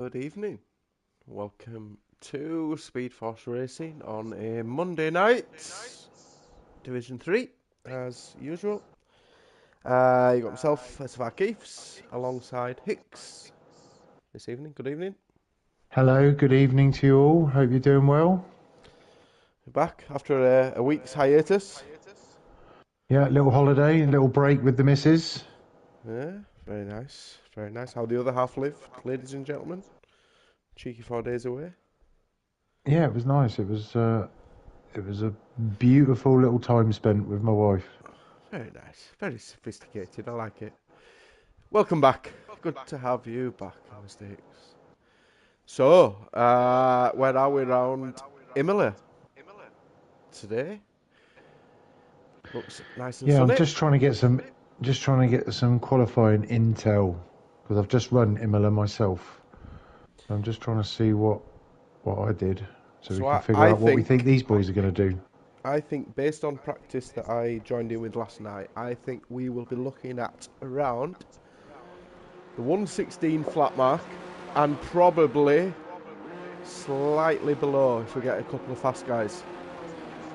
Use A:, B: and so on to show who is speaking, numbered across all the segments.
A: Good evening. Welcome to Speed Force Racing on a Monday night, Division 3, as usual. You got myself, SFR Keefs, alongside Hicks this evening. Good evening.
B: Hello, good evening to you all. Hope you're doing well.
A: You're back after a week's hiatus.
B: Yeah, a little holiday, a little break with the missus.
A: Yeah, very nice. Very nice. How the other half lived, ladies and gentlemen. Cheeky 4 days away.
B: Yeah, it was nice. It was a beautiful little time spent with my wife.
A: Very nice. Very sophisticated. I like it. Welcome back. Good to have you back, Mr. Hicks. So, where are we around Imola today? Looks nice and
B: Yeah, I'm
A: sunny.
B: just trying to get some qualifying intel because I've just run Imola myself. So I'm just trying to see what I did so we
A: So
B: can
A: I,
B: figure
A: I
B: out what we think
A: think
B: these boys are going to do.
A: I think based on practice that I joined in with last night, I think we will be looking at around the 116 flat mark and probably slightly below if we get a couple of fast guys.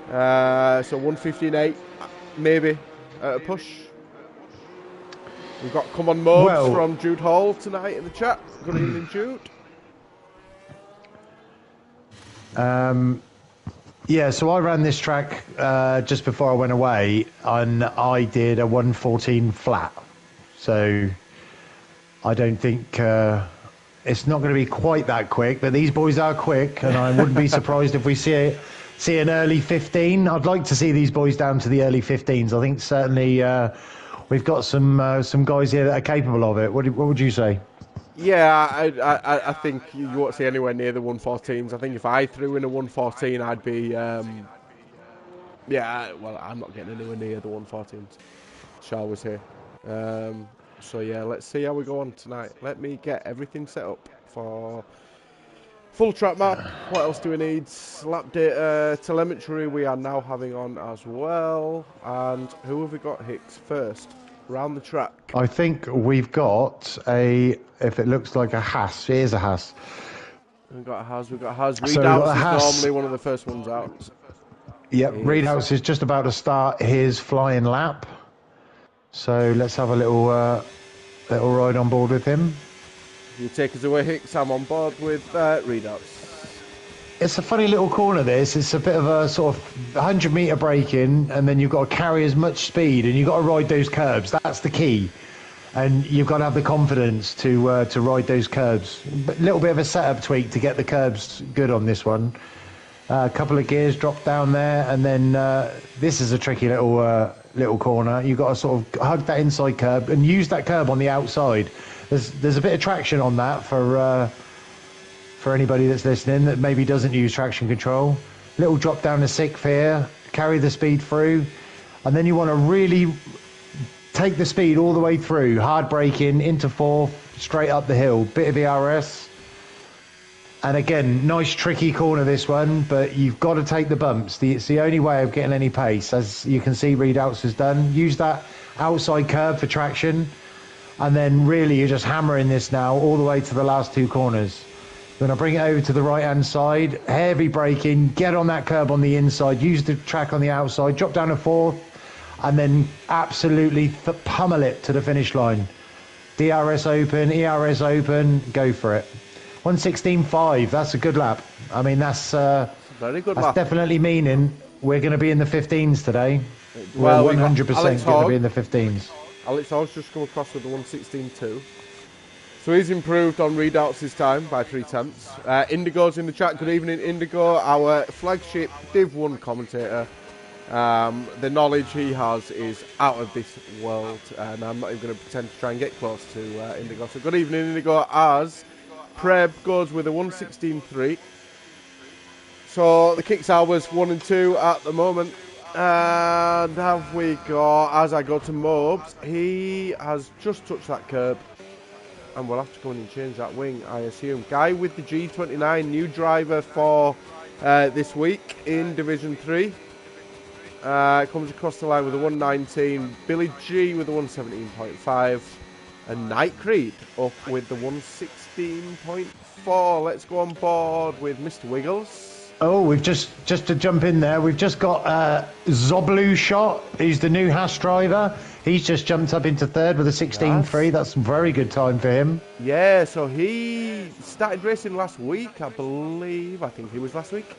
A: So 115.8 maybe at a push. We've got come on modes
B: Well,
A: from Jude Hall tonight in the chat. Good evening, Jude.
B: yeah, so I ran this track just before I went away, and I did a 114 flat. So I don't think it's not going to be quite that quick, but these boys are quick, and I wouldn't be surprised if we see an early 15. I'd like to see these boys down to the early 15s. I think certainly we've got some guys here that are capable of it. What would you say?
A: Yeah, I think you won't see anywhere near the 114s. I think if I threw in a 114, I'd be, yeah, well, I'm not getting anywhere near the 114s. Shah was here. So yeah, let's see how we go on tonight. Let me get everything set up for full track map. What else do we need? Lap data, telemetry we are now having on as well. And who have we got, Hicks, first? Round the track.
B: I think we've got if it looks like a Haas, it is a Haas.
A: We've got Haz.
B: So we've got
A: Readouts
B: a
A: is
B: Haas.
A: normally one of the first ones out.
B: Yep,
A: Is
B: Reedhouse is just about to start his flying lap. So let's have a little ride on board with him.
A: you take us away, Hicks? I'm on board with readouts.
B: It's a funny little corner, this. It's a bit of a sort of 100-meter break in, and then you've got to carry as much speed, and you've got to ride those curbs. That's the key. And you've got to have the confidence to ride those curbs. A little bit of a setup tweak to get the curbs good on this one. A couple of gears drop down there, and then this is a tricky little corner. You've got to sort of hug that inside curb and use that curb on the outside. There's a bit of traction on that for anybody that's listening that maybe doesn't use traction control. Little drop down to sixth here, carry the speed through, and then you want to really take the speed all the way through, hard braking into fourth, straight up the hill, bit of ERS. And again, nice tricky corner this one, but you've got to take the bumps. It's the only way of getting any pace. As you can see, Readouts has done. Use that outside curb for traction, and then really you're just hammering this now all the way to the last two corners. You're going to bring it over to the right-hand side, heavy braking, get on that curb on the inside, use the track on the outside, drop down to fourth, and then absolutely pummel it to the finish line. DRS open, ERS open, go for it. 116.5, that's a good lap. I mean, that's
A: Very good lap.
B: definitely meaning we're going to be in the 15s today.
A: Well,
B: We're
A: we got
B: 100%
A: Alex
B: going to
A: Hogg.
B: be in the 15s.
A: Alex Hogg's just come across with the 116.2. So he's improved on readouts his time by 0.3. Indigo's in the chat. Good evening, Indigo, our flagship Div 1 commentator. The knowledge he has is out of this world, and I'm not even going to pretend to try and get close to Indigo. So good evening, Indigo, as Preb goes with a 116.3. So the kicks hours 1 and 2 at the moment. And have we got, as I go to Mobes, he has just touched that curb. And we'll have to go in and change that wing, I assume. Guy with the G29, new driver for this week in Division 3. Comes across the line with a 119. Billy G with a 117.5. And Night Creed up with the 116.4. 4. Let's go on board with Mr. Wiggles.
B: Oh, we've just to jump in there, we've just got Zoblu Shot, who's the new Haas driver. He's just jumped up into 3rd with a 16.3. That's a very good time for him.
A: Yeah, so he started racing last week, I believe. I think he was last week.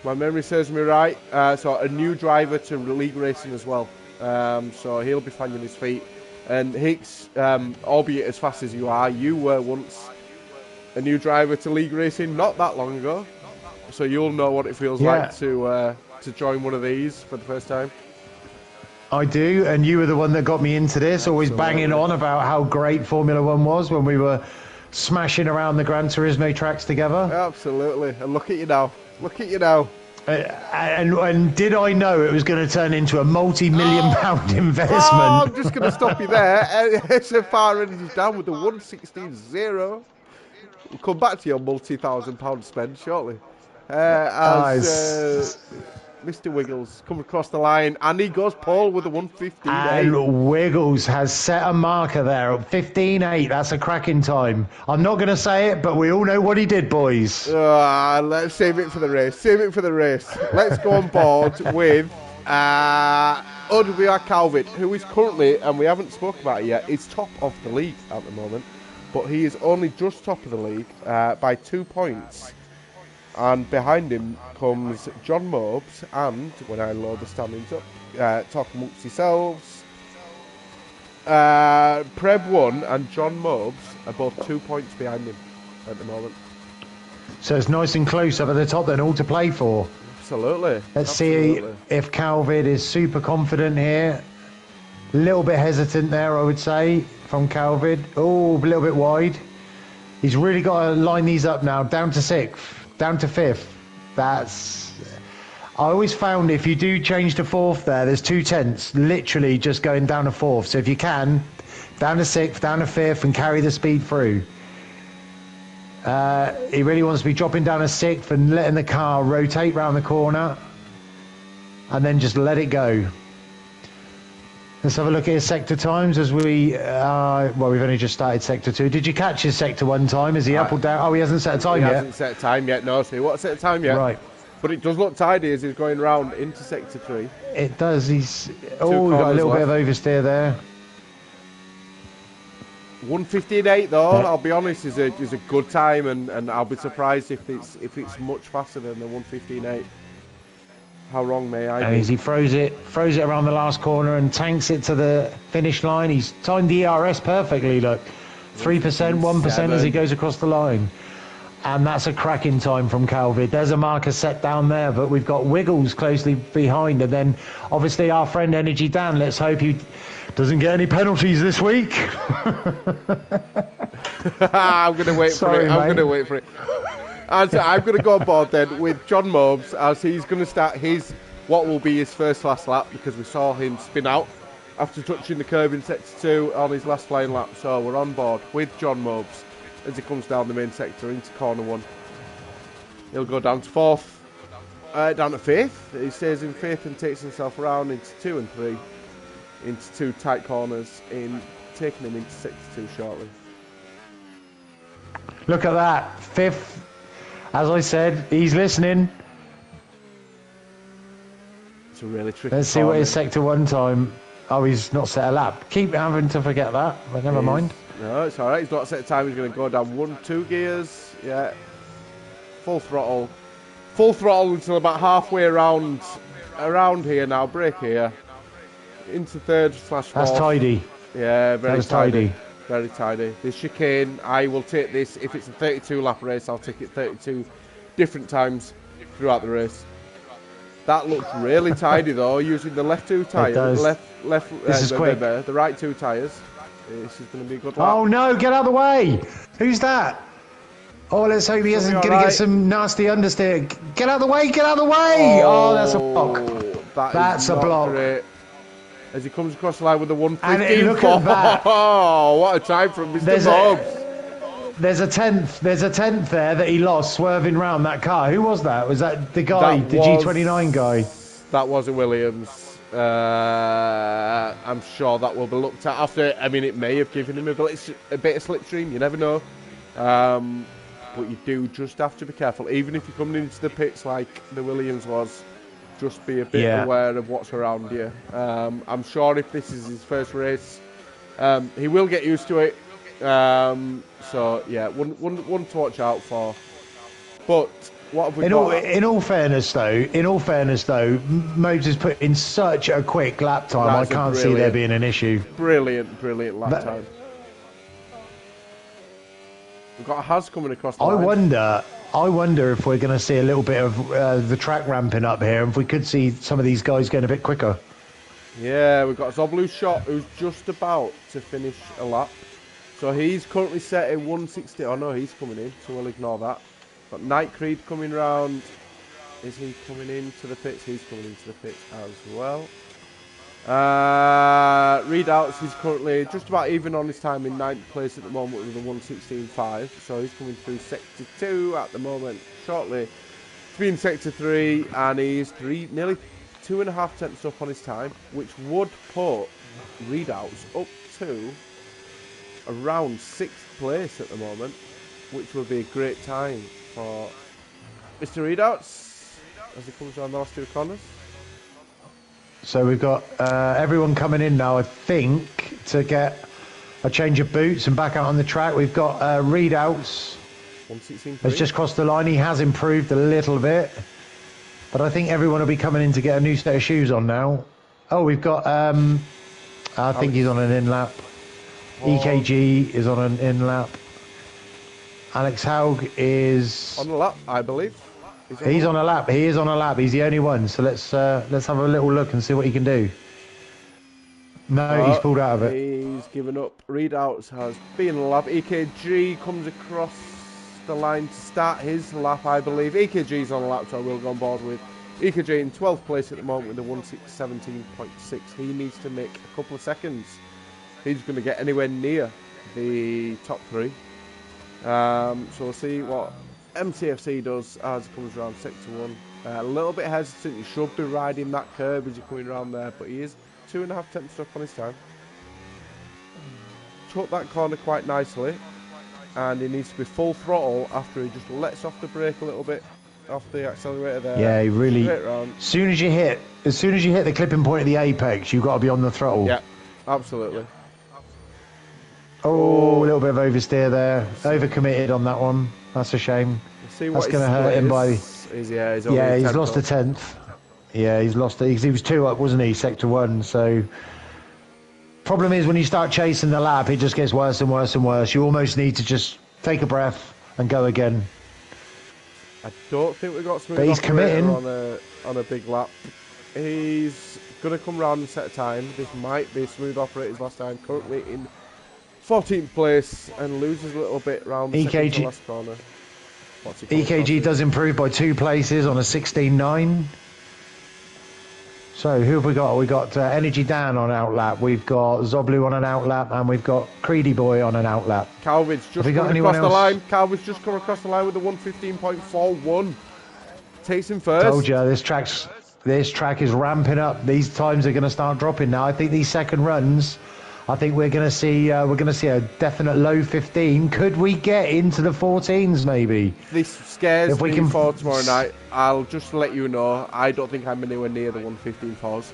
A: My memory serves me right. So a new driver to league racing as well. So he'll be finding his feet. And Hicks, albeit as fast as you are, you were once a new driver to league racing not that long ago. So you'll know what it feels like to join one of these for the first time.
B: I do, and you were the one that got me into this, always banging on about how great Formula One was when we were smashing around the Gran Turismo tracks together.
A: Absolutely, and look at you now. Look at you now.
B: And did I know it was going to turn into a multi-million pound investment?
A: Oh, I'm just going to stop you there. SFR Energy's down with the 116.0. We'll come back to your multi-thousand-pound spend shortly. Mr. Wiggles come across the line, and he goes Paul with a 1:15.8.
B: And Wiggles has set a marker there at 15.8. That's a cracking time. I'm not going to say it, but we all know what he did, boys.
A: Let's save it for the race. Save it for the race. Let's go on board with OWR Calvin, who is currently, and we haven't spoken about it yet, is top of the league at the moment. But he is only just top of the league by 2 points. And behind him comes John Mobes, and when I load the standings up, talk amongst yourselves, Preb 1 and John Mobes are both 2 points behind him at the moment.
B: So it's nice and close up at the top then, all to play for.
A: Absolutely.
B: Let's see if Calvid is super confident here. A little bit hesitant there, I would say, from Calvid. Oh, a little bit wide. He's really got to line these up now, down to 6th. Down to 5th. I always found if you do change to 4th there's 2 tenths literally just going down to 4th. So if you can, down to 6th, down to 5th and carry the speed through. He really wants to be dropping down to 6th and letting the car rotate round the corner and then just let it go. Let's have a look at his sector times as we, we've only just started sector 2. Did you catch his sector 1 time? Is he up or down? Oh, he hasn't set a time yet.
A: He hasn't set a time yet, no. So he won't set a time yet.
B: Right.
A: But it does look tidy as he's going round into sector 3.
B: It does. He's got a little bit of oversteer there.
A: 1:15.8 though, I'll be honest, is a good time, and I'll be surprised if it's much faster than the 1:15.8. How wrong may I be?
B: As he throws it around the last corner and tanks it to the finish line. He's timed the ERS perfectly, look. 3%, 1% as he goes across the line. And that's a cracking time from Calvid. There's a marker set down there, but we've got Wiggles closely behind. And then, obviously, our friend Energy Dan, let's hope he doesn't get any penalties this week.
A: I'm going to wait for it. I'm going to wait for it. I'm going to go on board then with John Mobes as he's going to start what will be his first last lap, because we saw him spin out after touching the curb in sector 2 on his last flying lap. So we're on board with John Mobes as he comes down the main sector into corner 1. He'll go down to 4th, down to 5th. He stays in 5th and takes himself around into 2 and 3, into 2 tight corners, taking him into sector 2 shortly.
B: Look at that, 5th. As I said, he's listening.
A: It's a really tricky.
B: Let's see what his sector 1 time. Oh, he's not set a lap. Keep having to forget that, but never mind.
A: No, it's all right. He's not set a time. He's going to go down 1-2 gears. Yeah, full throttle until about halfway around here now. Brake here into 3rd/4th.
B: That's tidy.
A: Yeah, very tidy.
B: Tidy.
A: Very tidy. This chicane, I will take this. If it's a 32 lap race, I'll take it 32 different times throughout the race. That looks really tidy though, using the left 2 tyres. This is quick. The right 2 tyres. This is going to be a good lap.
B: Oh no, get out of the way! Who's that? Oh, let's hope he isn't going to get some nasty understeer. Get out of the way, get out of the way! Oh, that's a block. That's a block. Great.
A: As he comes across the line with the 1:15.
B: And look at that.
A: Oh, what a time from Mr. Mobes.
B: There's a tenth there that he lost swerving round that car. Who was that? Was that the guy, the G29 guy?
A: That was a Williams. I'm sure that will be looked at after. I mean, it may have given him a bit of slipstream. You never know. but you do just have to be careful. Even if you're coming into the pits like the Williams was, just be a bit aware of what's around you. I'm sure if this is his first race, he will get used to it. So yeah, one to watch out for. But what have we got?
B: In all fairness though, Mobes has put in such a quick lap time. I can't see there being an issue.
A: Brilliant lap time. We've got a Haas coming across the line.
B: I wonder if we're going to see a little bit of the track ramping up here, and if we could see some of these guys going a bit quicker.
A: Yeah, we've got Zoblu Shot, who's just about to finish a lap. So he's currently set at 160. Oh no, he's coming in, so we'll ignore that. Got Night Creed coming round. Is he coming into the pits? He's coming into the pits as well. Readouts, he's currently just about even on his time in 9th place at the moment with a 1:16.5. So he's coming through sector 2 at the moment. Shortly to be in sector 3, and he's nearly 2.5 tenths up on his time, which would put Readouts up to around 6th place at the moment, which would be a great time for Mr. Readouts as he comes around the last 2 corners.
B: So we've got everyone coming in now, I think, to get a change of boots and back out on the track. We've got Readouts.
A: 1:16.3.
B: Has just crossed the line. He has improved a little bit. But I think everyone will be coming in to get a new set of shoes on now. Oh, we've got... I think he's on an in-lap. EKG is on an in-lap. Alex Haug is...
A: on the lap, I believe.
B: He's on a lap. He is on a lap. He's the only one. So let's have a little look and see what he can do. No, he's pulled out of it.
A: He's given up. Readouts has been a lap. EKG comes across the line to start his lap, I believe. EKG's on a lap, so we'll go on board with EKG in 12th place at the moment with a 1:17.6. He needs to make a couple of seconds. He's going to get anywhere near the top 3. So we'll see what MCFC does as it comes around sector 1. A little bit hesitant. He should be riding that curb as you're coming around there, but he is 2.5 tenths up on his time. Took that corner quite nicely, and he needs to be full throttle after he just lets off the brake a little bit off the accelerator there.
B: Yeah, he really. As soon as you hit the clipping point of the apex, you've got to be on the throttle.
A: Yeah, absolutely.
B: Oh, a little bit of oversteer there. Overcommitted on that one. That's a shame.
A: See
B: That's going to hurt him by...
A: he's
B: lost a 10th. Yeah, he's lost it. He was 2 up, wasn't he, sector 1. So, problem is when you start chasing the lap, it just gets worse and worse and worse. You almost need to just take a breath and go again.
A: I don't think we've got smooth
B: but he's committing
A: on a big lap. He's going to come round and set a time. This might be smooth operator's last time. Currently in 14th place and loses a little bit round the second to last corner.
B: EKG does improve by 2 places on a 16.9. So who have we got? We've got Energy Dan on outlap. We've got Zoblu on an outlap, and we've got Creedy Boy on an outlap.
A: Calvin's just come across the line. Calvin's just come across the line with the 1:15.41. Takes him first.
B: Told you this track is ramping up. These times are going to start dropping now. I think these second runs. I think we're going to see a definite low 15. Could we get into the 14s maybe?
A: This scares me for tomorrow night. I'll just let you know. I don't think I'm anywhere near the 1:15.4s.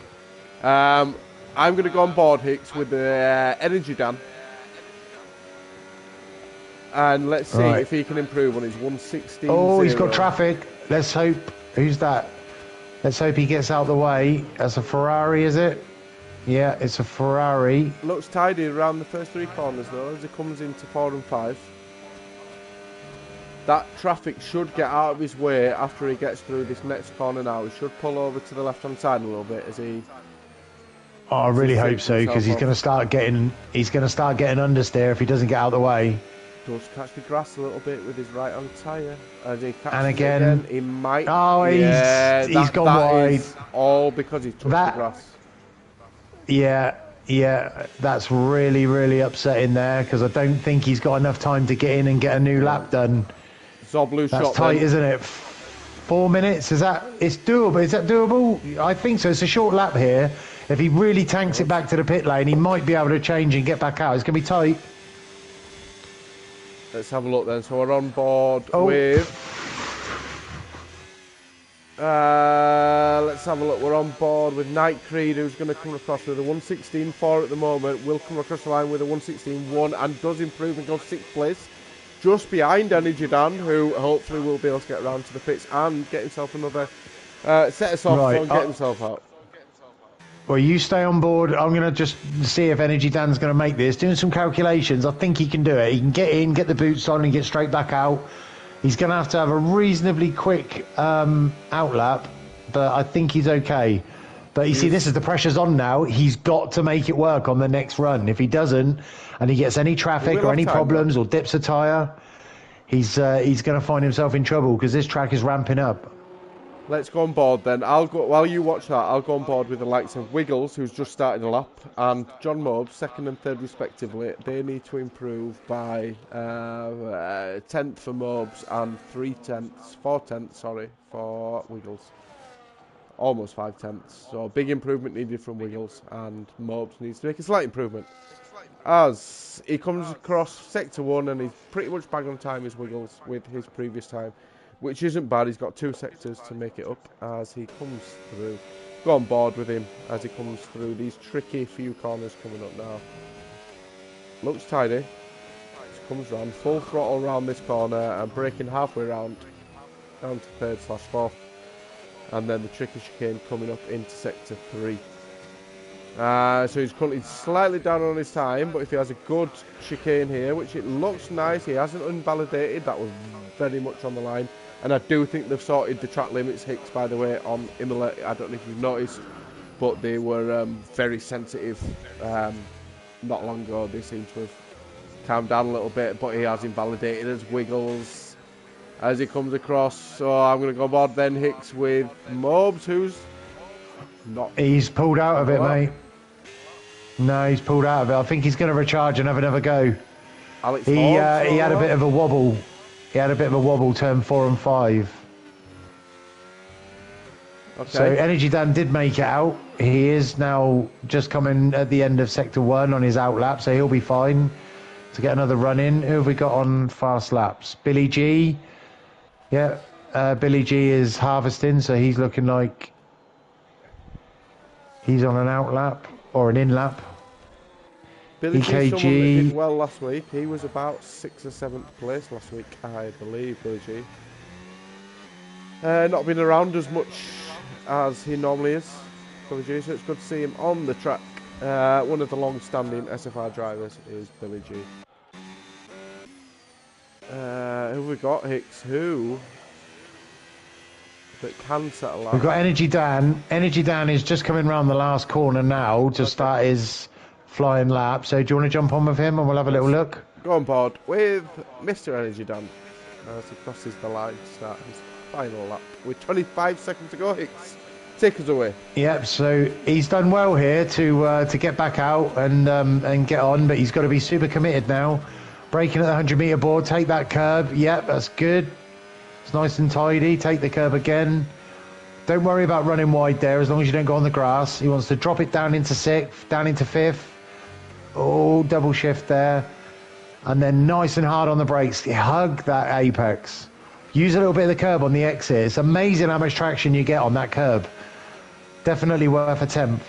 A: I'm going to go on board, Hicks, with the Energy Dan. And let's see if he can improve on his 1:16.
B: Oh, he's got traffic. Let's hope. Who's that? Let's hope he gets out the way. That's a Ferrari, is it? Yeah, it's a Ferrari.
A: Looks tidy around the first 3 corners though as he comes into 4 and 5. That traffic should get out of his way after he gets through this next corner now. He should pull over to the left hand side a little bit as he...
B: Oh, I really hope so, because he's going to start getting understeer if he doesn't get out of the way.
A: Does catch the grass a little bit with his right hand tyre. As he catches
B: and again,
A: he might...
B: Oh, he's gone wide.
A: All because he touched the grass.
B: Yeah, that's really, really upsetting there because I don't think he's got enough time to get in and get a new lap done.
A: Zoblu shot.
B: That's tight, isn't it? 4 minutes? It's doable. Is that doable? I think so. It's a short lap here. If he really tanks it back to the pit lane, he might be able to change and get back out. It's going to be tight.
A: Let's have a look then. So we're on board
B: Oh.
A: with... let's have a look. We're on board with Night Creed, who's going to come across with a 116.4 at the moment. Will come across the line with a 116.1 and does improve and go 6th place. Just behind Energy Dan, who hopefully will be able to get around to the pits and get himself another set of softs and get himself out.
B: Well, you stay on board. I'm going to just see if Energy Dan's going to make this. Doing some calculations. I think he can do it. He can get in, get the boots on, and get straight back out. He's going to have a reasonably quick outlap, but I think he's okay. But you see, this is the pressure's on now. He's got to make it work on the next run. If he doesn't, and he gets any traffic or any problems or dips a tyre, he's going to find himself in trouble because this track is ramping up.
A: Let's go on board then. I'll go while you watch that. I'll go on board with the likes of Wiggles, who's just started a lap, and John Mobes, 2nd and 3rd respectively. They need to improve by 10th for Mobes and 4 tenths, sorry, for Wiggles. Almost 5 tenths. So big improvement needed from Wiggles, and Mobes needs to make a slight improvement. As he comes across Sector 1, and he's pretty much bang on time as Wiggles with his previous time, which isn't bad. He's got 2 sectors to make it up as he comes through. Go on board with him as he comes through these tricky few corners coming up now. Looks tidy. Just comes round, full throttle around this corner and braking halfway round, down to 3rd/4th. And then the tricky chicane coming up into Sector 3. So he's currently slightly down on his time, but if he has a good chicane here, which it looks nice, he hasn't invalidated, that was very much on the line. And I do think they've sorted the track limits, Hicks, by the way, on Imola. I don't know if you've noticed, but they were very sensitive not long ago. They seem to have calmed down a little bit, but he has invalidated as Wiggles as he comes across. So I'm going to go on board then, Hicks, with Mobes, who's not...
B: He's pulled out of it, mate. No, he's pulled out of it. I think he's going to recharge and have another go. He had a bit of a wobble. He had a bit of a wobble, turn 4 and 5. Okay. So Energy Dan did make it out. He is now just coming at the end of Sector 1 on his outlap, so he'll be fine to get another run in. Who have we got on fast laps? Billy G. Yeah, Billy G is harvesting, so he's looking like he's on an outlap or an in-lap.
A: Billy G, someone that did well last week. He was about 6th or 7th place last week, I believe, Billy G. Not been around as much as he normally is, Billy G, so it's good to see him on the track. One of the long-standing SFR drivers is Billy G. Who have we got, Hicks? Who that can settle out?
B: We've got Energy Dan. Energy Dan is just coming round the last corner now to start his flying lap. So do you want to jump on with him and we'll have a little look?
A: Go on board with Mr. Energy Dan as he crosses the line to start his final lap with 25 seconds to go. Hicks, take us away.
B: Yep, so he's done well here to get back out and get on, but he's got to be super committed now. Braking at the 100-metre board, take that curb. Yep, that's good. It's nice and tidy. Take the curb again. Don't worry about running wide there as long as you don't go on the grass. He wants to drop it down into 6th, down into 5th. Oh, double shift there. And then nice and hard on the brakes. Hug that apex. Use a little bit of the curb on the exit. It's amazing how much traction you get on that curb. Definitely worth a tenth.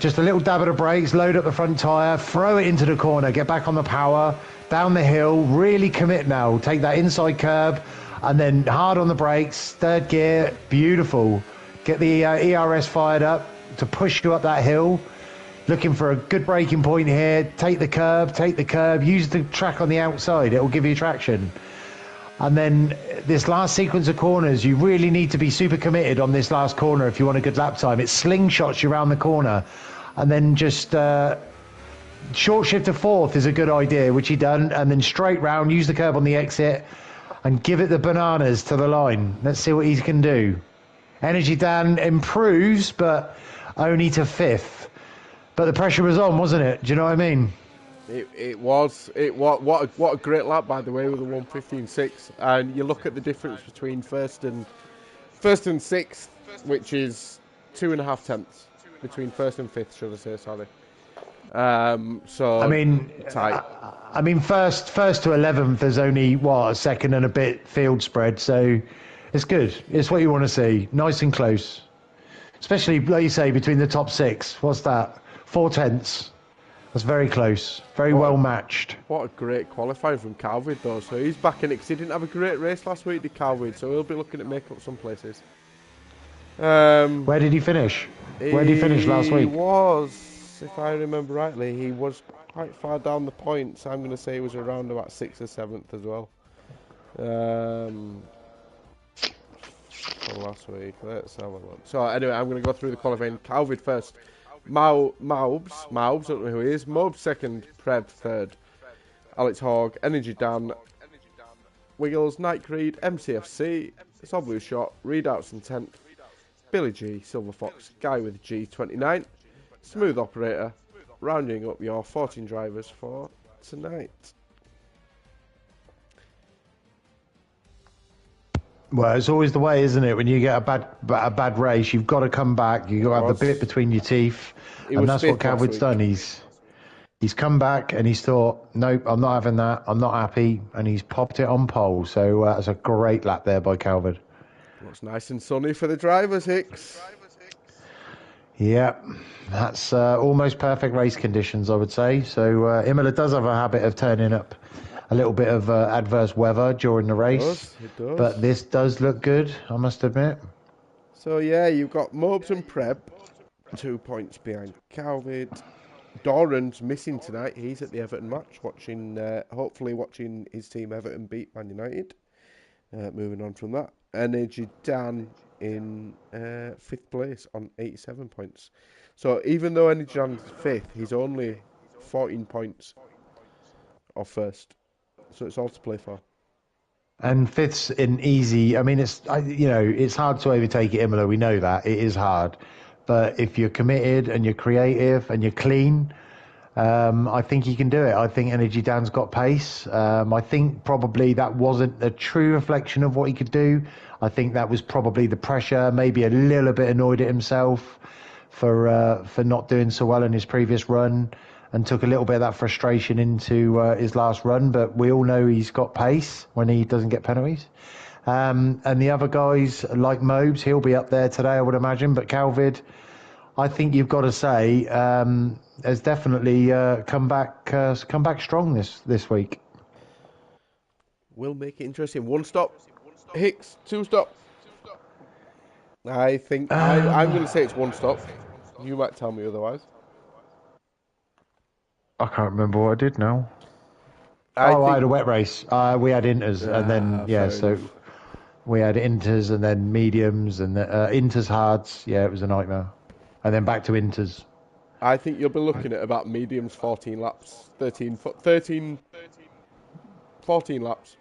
B: Just a little dab of the brakes, load up the front tyre, throw it into the corner, get back on the power, down the hill, really commit now. Take that inside curb and then hard on the brakes, 3rd gear, beautiful. Get the ERS fired up to push you up that hill. Looking for a good braking point here. Take the curb, use the track on the outside. It will give you traction. And then this last sequence of corners, you really need to be super committed on this last corner if you want a good lap time. It slingshots you around the corner. And then just short shift to 4th is a good idea, which he done. And then straight round, use the curb on the exit and give it the bananas to the line. Let's see what he can do. Energy Dan improves, but only to 5th. But the pressure was on, wasn't it? Do you know what I mean?
A: It was. What a great lap, by the way, with a 1:15.6. And you look at the difference between first and 6th, which is 2.5 tenths between 1st and 5th, should I say? Sorry. So
B: I mean,
A: tight.
B: first to 11th, there's only what, a second and a bit field spread, so it's good. It's what you want to see, nice and close. Especially, like you say, between the top six. What's that? 4/10. That's very close, very well matched.
A: What a great qualifying from Calvid though. So he's back in it because he didn't have a great race last week, did Calvid? So he'll be looking at making up some places.
B: Where did he finish? Where did he finish last week?
A: He was, if I remember rightly, he was quite far down the points. I'm going to say he was around about 6th or 7th as well. For last week, let's have a look. So anyway, I'm going to go through the qualifying. Calvid first. Maubs, don't know who he is. Maubs second, Preb third. Alex Hogg, Energy Dan, Wiggles, Night Creed, MCFC, Soblu Shot, Readouts in 10th, Billy G, Silver Fox, Guy with G 29, Smooth Operator, rounding up your 14 drivers for tonight.
B: Well, it's always the way, isn't it? When you get a bad race, you've got to come back. You've got to have the bit between your teeth, and that's what Calvid's done. He's come back and he's thought, nope, I'm not having that. I'm not happy, and he's popped it on pole. So that's a great lap there by Calvid.
A: Looks nice and sunny for the drivers, Hicks.
B: Yeah, that's almost perfect race conditions, I would say. So Imola does have a habit of turning up a little bit of adverse weather during the race.
A: It does.
B: But this does look good, I must admit.
A: So yeah, you've got Mobes and Preb, 2 points behind Calvid. Doran's missing tonight. He's at the Everton match, hopefully watching his team Everton beat Man United. Moving on from that, Energy Dan in 5th place on 87 points. So even though Energy Dan's 5th, he's only 14 points off first. So it's all to play for.
B: And 5th's in easy. I mean, it's hard to overtake at Imola. We know that it is hard, but if you're committed and you're creative and you're clean, I think you can do it. I think Energy Dan's got pace. I think probably that wasn't a true reflection of what he could do. I think that was probably the pressure. Maybe a little bit annoyed at himself for not doing so well in his previous run, and took a little bit of that frustration into his last run. But we all know he's got pace when he doesn't get penalties. And the other guys, like Mobes, he'll be up there today, I would imagine. But Calvid, I think you've got to say, has definitely come back strong this week.
A: We'll make it interesting. 1 stop, Hicks. 2 stop. I think I'm going to say it's 1 stop. You might tell me otherwise.
B: I can't remember what I did now. I had a wet race. We had inters, and then so we had inters and then mediums and inters hards. Yeah, it was a nightmare, and then back to inters.
A: I think you'll be looking at about mediums 14 laps, 14 laps,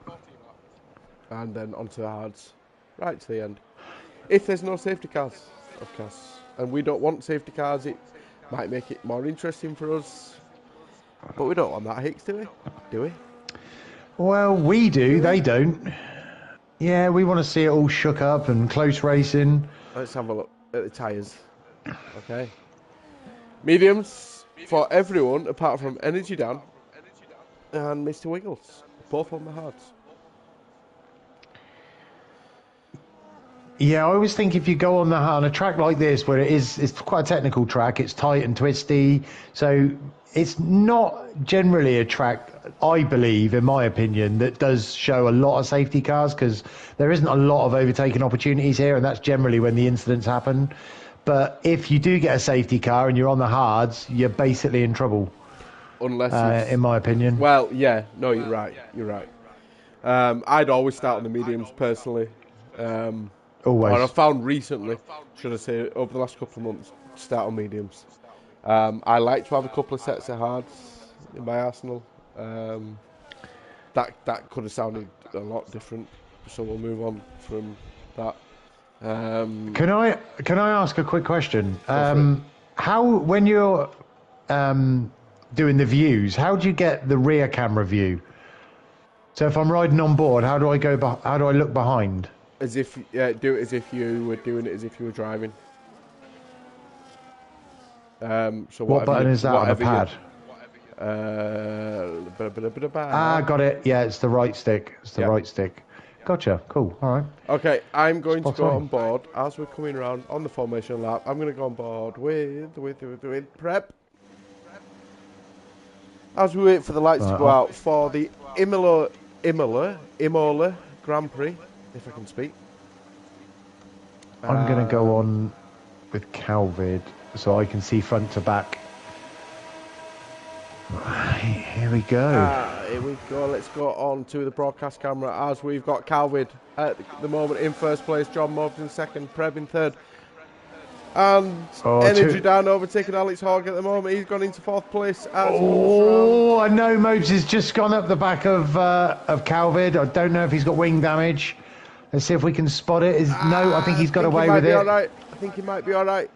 A: and then onto the hards, right to the end. If there's no safety cars, of course, and we don't want safety cars, it might make it more interesting for us. But we don't want that, Hicks, do we? Do we?
B: Well, we do. They don't. Yeah, we want to see it all shook up and close racing.
A: Let's have a look at the tyres. Okay. Mediums for everyone apart from Energy Dan and Mr. Wiggles. Both on the hards.
B: Yeah, I always think if you go on a track like this, where it's quite a technical track, it's tight and twisty, so it's not generally a track, I believe, in my opinion, that does show a lot of safety cars, because there isn't a lot of overtaking opportunities here, and that's generally when the incidents happen. But if you do get a safety car and you're on the hards, you're basically in trouble.
A: Unless
B: in my opinion.
A: Well, yeah, no, you're right. You're right. I'd always start on the mediums personally.
B: Always.
A: Or I've found recently, should I say, over the last couple of months, start on mediums. I like to have a couple of sets of hards in my arsenal. That could have sounded a lot different, so we'll move on from that.
B: Can I ask a quick question? How, when you're doing the views, how do you get the rear camera view? So if I'm riding on board, how do I look behind?
A: As if do it as if you were doing it as if you were driving. So
B: What button is that on the
A: whatever
B: pad? Got it. Yeah, it's the right stick. It's the right stick. Gotcha. Cool. All right.
A: Okay, I'm going to go on board as we're coming around on the formation lap. I'm going to go on board with prep. As we wait for the lights to go out for the Imola Grand Prix, if I can speak.
B: I'm going to go on with Calvid so I can see front to back. Here we go.
A: Here we go. Let's go on to the broadcast camera as we've got Calvid at the moment in first place, John Mobs in second, Preb in third. And Energy Dan overtaking Alex Hogg at the moment. He's gone into fourth place. I
B: know Mobs has just gone up the back of Calvid. I don't know if he's got wing damage. Let's see if we can spot it. No, I think he's got away with it.
A: I think he might be all right.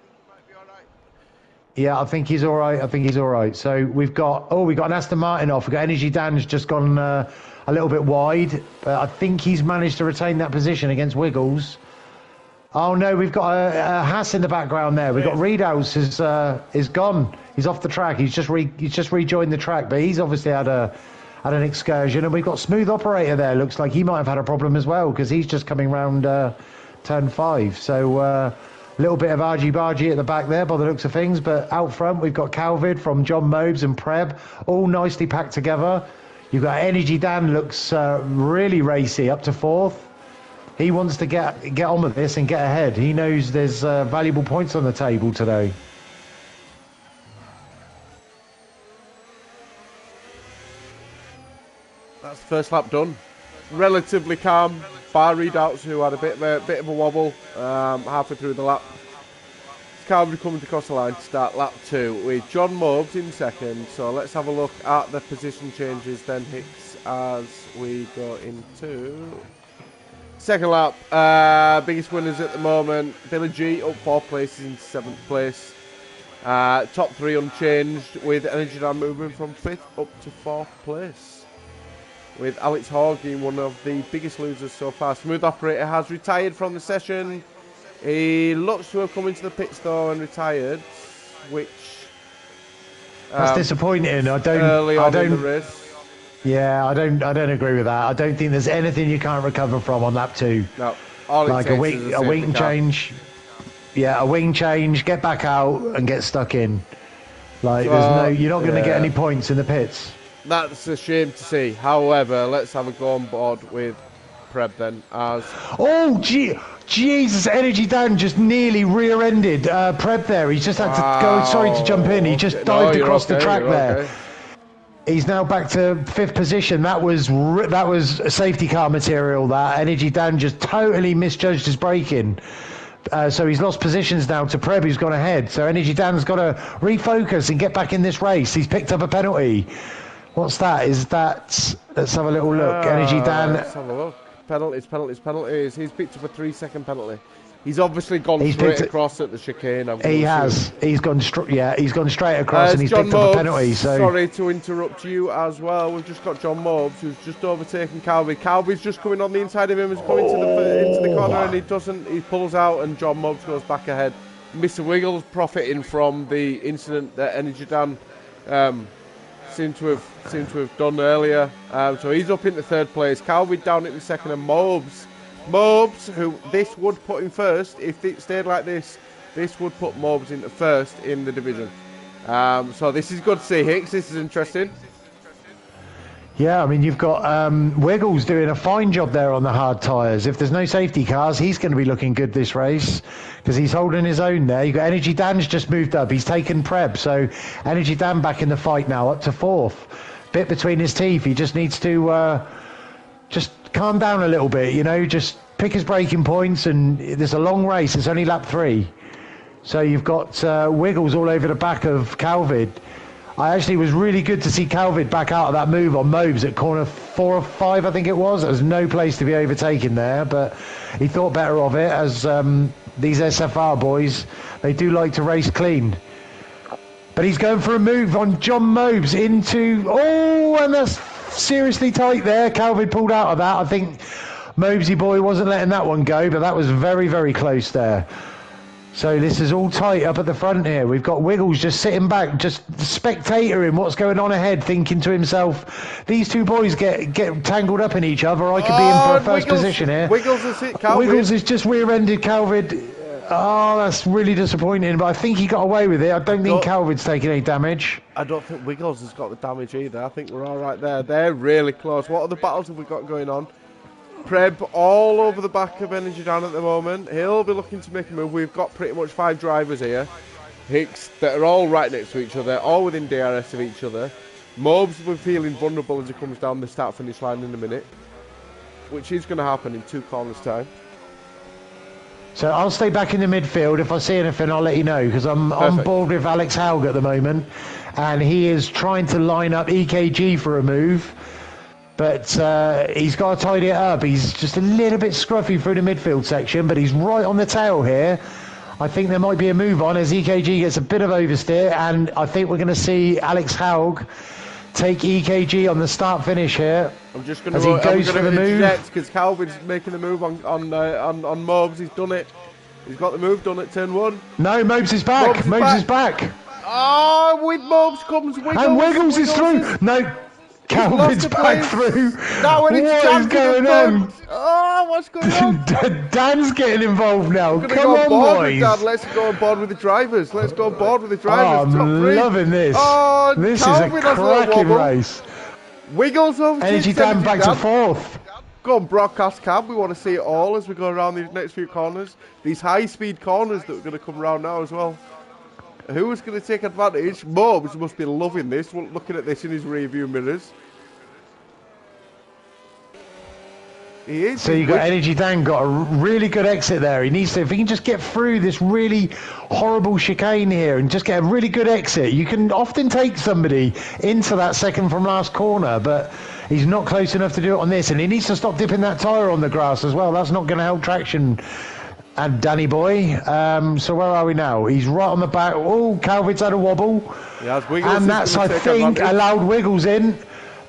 B: Yeah, I think he's all right. So we've got an Aston Martin off. We've got Energy Dan's just gone a little bit wide, but I think he's managed to retain that position against Wiggles. Oh no, we've got a Haas in the background there. We've got Riedhaus is gone. He's off the track. He's just rejoined the track, but he's obviously had an excursion. And we've got Smooth Operator there. Looks like he might have had a problem as well because he's just coming round turn 5. So. Little bit of argy-bargy at the back there by the looks of things, but out front we've got Calvid from John Mobes and Preb, all nicely packed together. You've got Energy Dan, looks really racy, up to fourth. He wants to get on with this and get ahead. He knows there's valuable points on the table today.
A: That's the first lap done. Relatively calm. Bar Readouts, who had a bit of a wobble halfway through the lap. Calvin coming across the line to start lap 2 with John Mobes in second. So let's have a look at the position changes then, Hicks, as we go into second lap. Biggest winners at the moment. Billy G up 4 places in 7th place. Top 3 unchanged, with Energy Dan moving from 5th up to 4th place, with Alex Hogg being one of the biggest losers so far. Smooth Operator has retired from the session. He looks to have come into the pits though and retired, which
B: that's disappointing. I don't
A: in the race.
B: Yeah, I don't agree with that. I don't think there's anything you can't recover from on lap 2.
A: No,
B: like a wing change. Yeah, a wing change, get back out and get stuck in. Like you're not going to get any points in the pits.
A: That's a shame to see. However, let's have a go on board with Preb then.
B: Jesus, Energy Dan just nearly rear-ended Preb there. He's just had to go. Sorry to jump in. He just dived across the track there. Okay. He's now back to 5th position. That was a safety car material. That Energy Dan just totally misjudged his braking. So he's lost positions now to Preb, who's gone ahead. So Energy Dan's got to refocus and get back in this race. He's picked up a penalty. What's that? Let's have a little look. Energy Dan.
A: Let's have a look. Penalties. He's picked up a 3-second penalty. He's obviously gone straight across at the chicane.
B: He has. He's gone straight across and he's picked up a penalty. So
A: sorry to interrupt you as well. We've just got John Mobes who's just overtaken Calvi. Calvi's just coming on the inside of him, is coming into the corner, and he pulls out, and John Mobes goes back ahead. Mr. Wiggles profiting from the incident that Energy Dan seemed to have done earlier. So he's up into 3rd place. Calvi down into 2nd, and Mobes, who this would put in 1st if it stayed like this. This would put Mobes into 1st in the division. So this is good to see, Hicks. This is interesting.
B: Yeah, I mean, you've got Wiggles doing a fine job there on the hard tyres. If there's no safety cars, he's going to be looking good this race because he's holding his own there. You've got Energy Dan's just moved up. He's taken Preb. So Energy Dan back in the fight now, up to 4th. Bit between his teeth. He just needs to just calm down a little bit, just pick his braking points. And there's a long race. It's only lap 3. So you've got Wiggles all over the back of Calvid. I actually was really good to see Calvid back out of that move on Mobes at corner 4 or 5, I think it was. There was no place to be overtaken there, but he thought better of it, as these SFR boys, they do like to race clean. But he's going for a move on John Mobes into... and that's seriously tight there. Calvid pulled out of that. I think Mobesy boy wasn't letting that one go, but that was very, very close there. So this is all tight up at the front here. We've got Wiggles just sitting back, just spectatoring what's going on ahead, thinking to himself, these two boys get tangled up in each other. I could be in for a first position here.
A: Wiggles has hit Calvin.
B: Wiggles has just rear-ended Calvin. Oh, that's really disappointing, but I think he got away with it. I don't think Calvin's taking any damage.
A: I don't think Wiggles has got the damage either. I think we're all right there. They're really close. What other battles have we got going on? Preb all over the back of Energy Dan at the moment. He'll be looking to make a move. We've got pretty much 5 drivers here. Hicks that are all right next to each other, all within DRS of each other. Mobes will be feeling vulnerable as he comes down the start-finish line in a minute, which is going to happen in 2 corners' time.
B: So I'll stay back in the midfield. If I see anything, I'll let you know, because I'm on board with Alex Haug at the moment, and he is trying to line up EKG for a move, but he's got to tidy it up. He's just a little bit scruffy through the midfield section, but he's right on the tail here. I think there might be a move on as EKG gets a bit of oversteer, and I think we're going to see Alex Haug take EKG on the start finish here.
A: I'm just going to go for the move because Calvin's making the move on Mobes. He's done it. He's got the move done at turn 1.
B: No, Mobes is back. Mobes is back.
A: Oh, with Mobes comes Wiggles.
B: And Wiggles is through. No, Calvin's back through. What is going on?
A: Oh, what's going on?
B: Dan's getting involved now. Come on, boys.
A: Let's go on board with the drivers.
B: Oh, I'm loving this.
A: Oh,
B: this is a cracking race.
A: Wiggles over
B: Energy Dan back to 4th.
A: Go on, broadcast cam. We want to see it all as we go around these next few corners. These high-speed corners that are going to come around now as well. Who is going to take advantage? Mobes must be loving this, looking at this in his rear-view mirrors. He is.
B: So you got Energy Dan got a really good exit there. He needs to, if he can just get through this really horrible chicane here and just get a really good exit, you can often take somebody into that second from last corner, but he's not close enough to do it on this, and he needs to stop dipping that tyre on the grass as well. That's not going to help traction. And Danny boy, so where are we now? He's right on the back. Oh, Calvin's had a wobble. And that's, I think, allowed Wiggles in.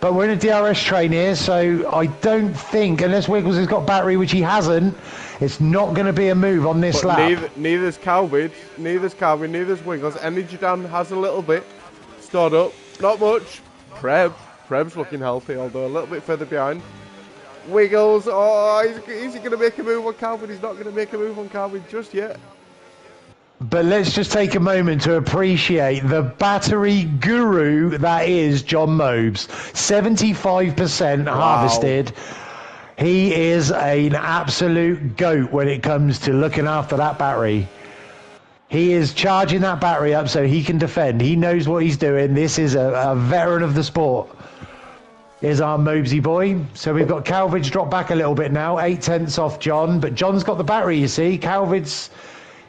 B: But we're in a DRS train here, so I don't think, unless Wiggles has got battery, which he hasn't, it's not going to be a move on this lap.
A: Neither's Calvin, neither's Wiggles. Energy Dan has a little bit stored up. Not much. Preb's looking healthy, although a little bit further behind. Wiggles, oh, is he going to make a move on Calvin? He's not going to make a move on Calvin just yet.
B: But let's just take a moment to appreciate the battery guru that is John Mobes. 75% harvested. He is an absolute goat when it comes to looking after that battery. He is charging that battery up so he can defend. He knows what he's doing. This is a veteran of the sport. Here's our Mobesy boy. So we've got Calvid's dropped back a little bit now, 8/10 off John, but John's got the battery, you see. Calvid's,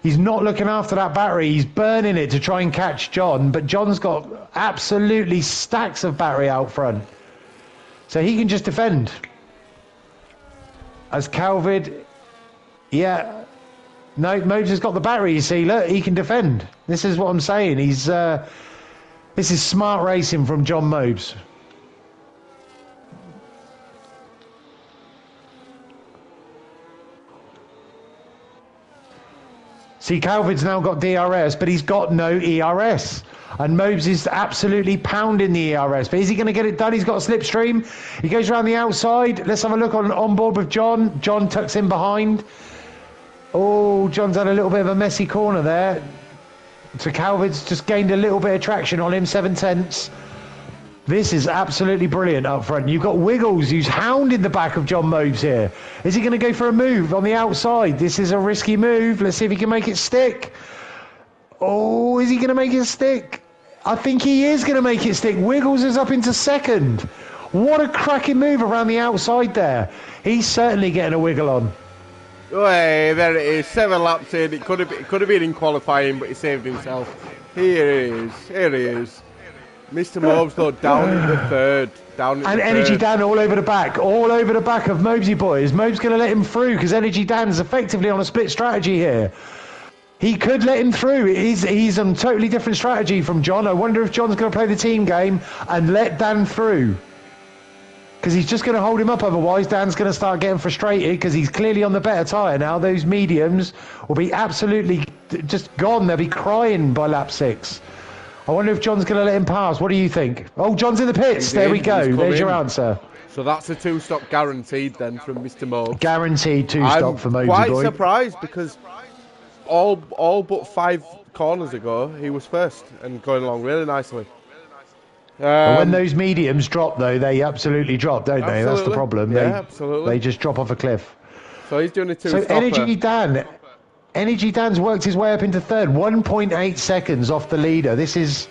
B: he's not looking after that battery. He's burning it to try and catch John, but John's got absolutely stacks of battery out front. So he can just defend. As Calvid, yeah. No, Mobes has got the battery, you see. Look, he can defend. This is what I'm saying. He's, this is smart racing from John Mobes. See, Calvin's now got DRS, but he's got no ERS. And Mobes is absolutely pounding the ERS. But is he going to get it done? He's got a slipstream. He goes around the outside. Let's have a look on board with John. John tucks in behind. Oh, John's had a little bit of a messy corner there. So Calvin's just gained a little bit of traction on him, 7/10. This is absolutely brilliant up front. You've got Wiggles, who's hounding the back of John Mobes here. Is he going to go for a move on the outside? This is a risky move. Let's see if he can make it stick. Oh, is he going to make it stick? I think he is going to make it stick. Wiggles is up into second. What a cracking move around the outside there. He's certainly getting a wiggle on.
A: Hey, there it is. 7 laps in. It could have been in qualifying, but he saved himself. Here he is. Mr. Mobes, though, down in the third.
B: And Energy Dan all over the back of Mobesy boys. Mobes going to let him through because Energy Dan's effectively on a split strategy here. He could let him through. He's on a totally different strategy from John. I wonder if John's going to play the team game and let Dan through. Because he's just going to hold him up. Otherwise, Dan's going to start getting frustrated because he's clearly on the better tyre now. Those mediums will be absolutely just gone. They'll be crying by lap 6. I wonder if John's going to let him pass. What do you think? Oh, John's in the pits. There we go. There's your answer.
A: So that's a 2-stop guaranteed then from Mr. Mobes.
B: Guaranteed 2-stop for Mobesy
A: Boy. I'm
B: boy.
A: quite surprised because all but 5 corners ago, he was first and going along really nicely.
B: But when those mediums drop, though, they absolutely drop, don't they? That's the problem.
A: Yeah, absolutely.
B: They just drop off a cliff.
A: So he's doing a 2-stopper.
B: So Energy Dan's worked his way up into third, 1.8 seconds off the leader. This is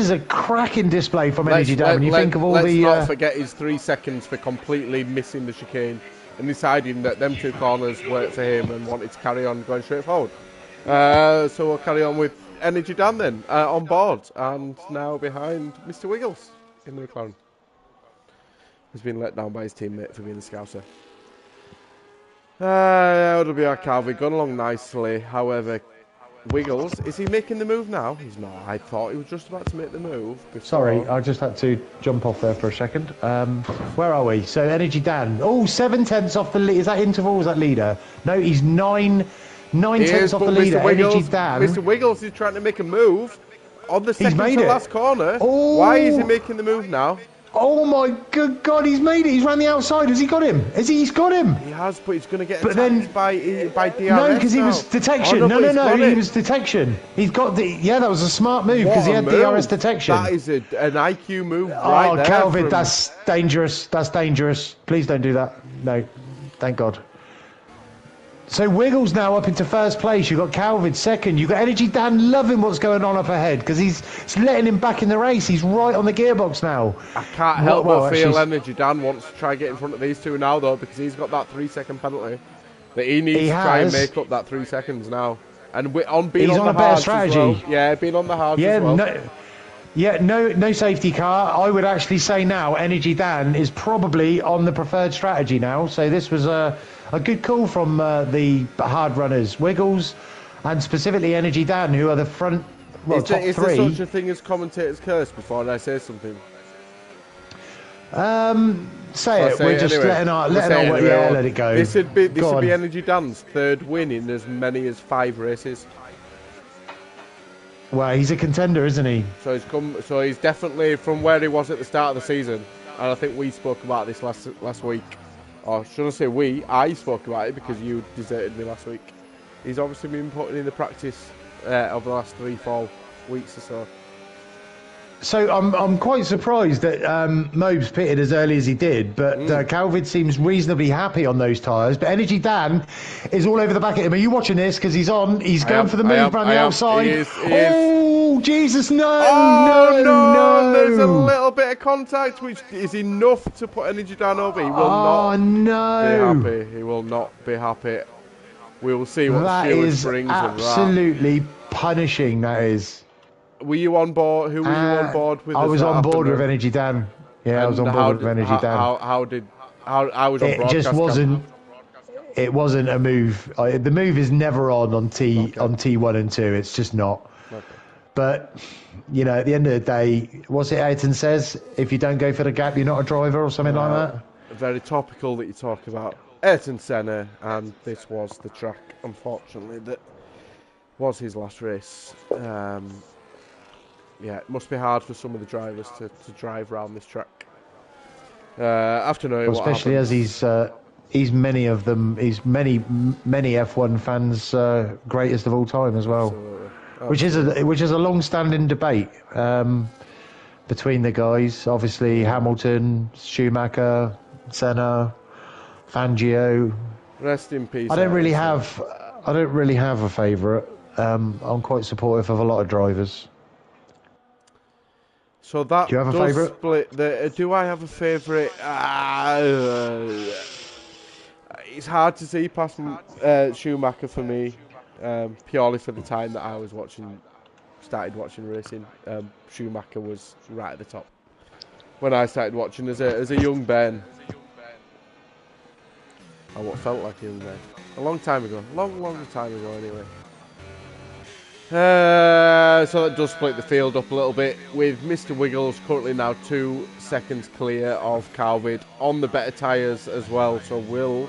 B: a cracking display from Energy Dan. When you think of all
A: let's not forget his 3 seconds for completely missing the chicane and deciding that them 2 corners worked for him and wanted to carry on going straight forward. So we'll carry on with Energy Dan then on board and now behind Mr. Wiggles in the McLaren. He's been let down by his teammate for being the Scouser. LWR Calvi gone along nicely. However, Wiggles, is he making the move now? He's not. I thought he was just about to make the move.
B: Sorry, I just had to jump off there for a second. Where are we? So Energy Dan. Oh, 7 tenths off the lead. Is that interval or is that leader? No, he's 9 tenths off the leader. Energy Dan.
A: Mr. Wiggles is trying to make a move on the second to last corner.
B: Oh.
A: Why is he making the move now?
B: Oh my good God, he's made it. He's round the outside. Has he got him? He's got him.
A: He has, but he's going to get attacked by DRS.
B: No, because he was detection.
A: Oh,
B: no, he was detection. He's got the... Yeah, that was a smart move because he had DRS detection.
A: That is an IQ move right there.
B: Oh, Calvin, that's dangerous. That's dangerous. Please don't do that. No, thank God. So Wiggles now up into first place. You've got Calvin second. You've got Energy Dan loving what's going on up ahead because it's letting him back in the race. He's right on the gearbox now.
A: I can't help but feel Energy Dan wants to try and get in front of these two now, though, because he's got that 3-second penalty that he needs to try and make up that 3 seconds now. And being on the hard strategy. Well. Yeah, being on the hard as well.
B: No safety car. I would actually say now Energy Dan is probably on the preferred strategy now. So this was a good call from the hard runners, Wiggles, and specifically Energy Dan, who are the front top 3.
A: Is there such a thing as commentator's curse before I say something?
B: Say it. We're just letting our let it go.
A: This would be Energy Dan's 3rd win in as many as 5 races.
B: Well, he's a contender, isn't he?
A: So he's definitely from where he was at the start of the season, and I think we spoke about this last week. Or should I say I spoke about it because you deserted me last week. He's obviously been putting in the practice over the last 3-4 weeks or so.
B: So I'm quite surprised that Mobes pitted as early as he did, but Calvid seems reasonably happy on those tyres. But Energy Dan is all over the back of him. Are you watching this? Because he's on. He's going for the move around the outside. Oh, Jesus, no! No!
A: There's a little bit of contact, which is enough to put Energy Dan over. He will not be happy. He will not be happy. We will see what Stewards brings of that.
B: Absolutely punishing, that is.
A: Were you on board? Who were you on board with?
B: I was on board with Energy Dan. Yeah, I was on board with Energy Dan.
A: I was on broadcast.
B: It just wasn't. It wasn't a move. The move is never on T1 and 2. It's just not. Okay. But at the end of the day, what's it Ayrton says? If you don't go for the gap, you're not a driver, or something like that.
A: Very topical that you talk about Ayrton Senna, and this was the track, unfortunately, that was his last race. Yeah, it must be hard for some of the drivers to drive around this track. After knowing what happened.
B: Especially as he's many many F1 fans' greatest of all time as well. Absolutely. Which is a long-standing debate between the guys. Obviously, Hamilton, Schumacher, Senna, Fangio.
A: Rest in peace.
B: I don't really have a favourite. I'm quite supportive of a lot of drivers.
A: So that
B: do you have a favourite?
A: Do I have a favourite? It's hard to see past Schumacher for me, purely for the time that I was started watching racing. Schumacher was right at the top when I started watching as a young Ben. Or what felt like a young Ben. A long time ago. Long time ago anyway. So that does split the field up a little bit, with Mr. Wiggles currently now 2 seconds clear of Calvid on the better tyres as well. So we'll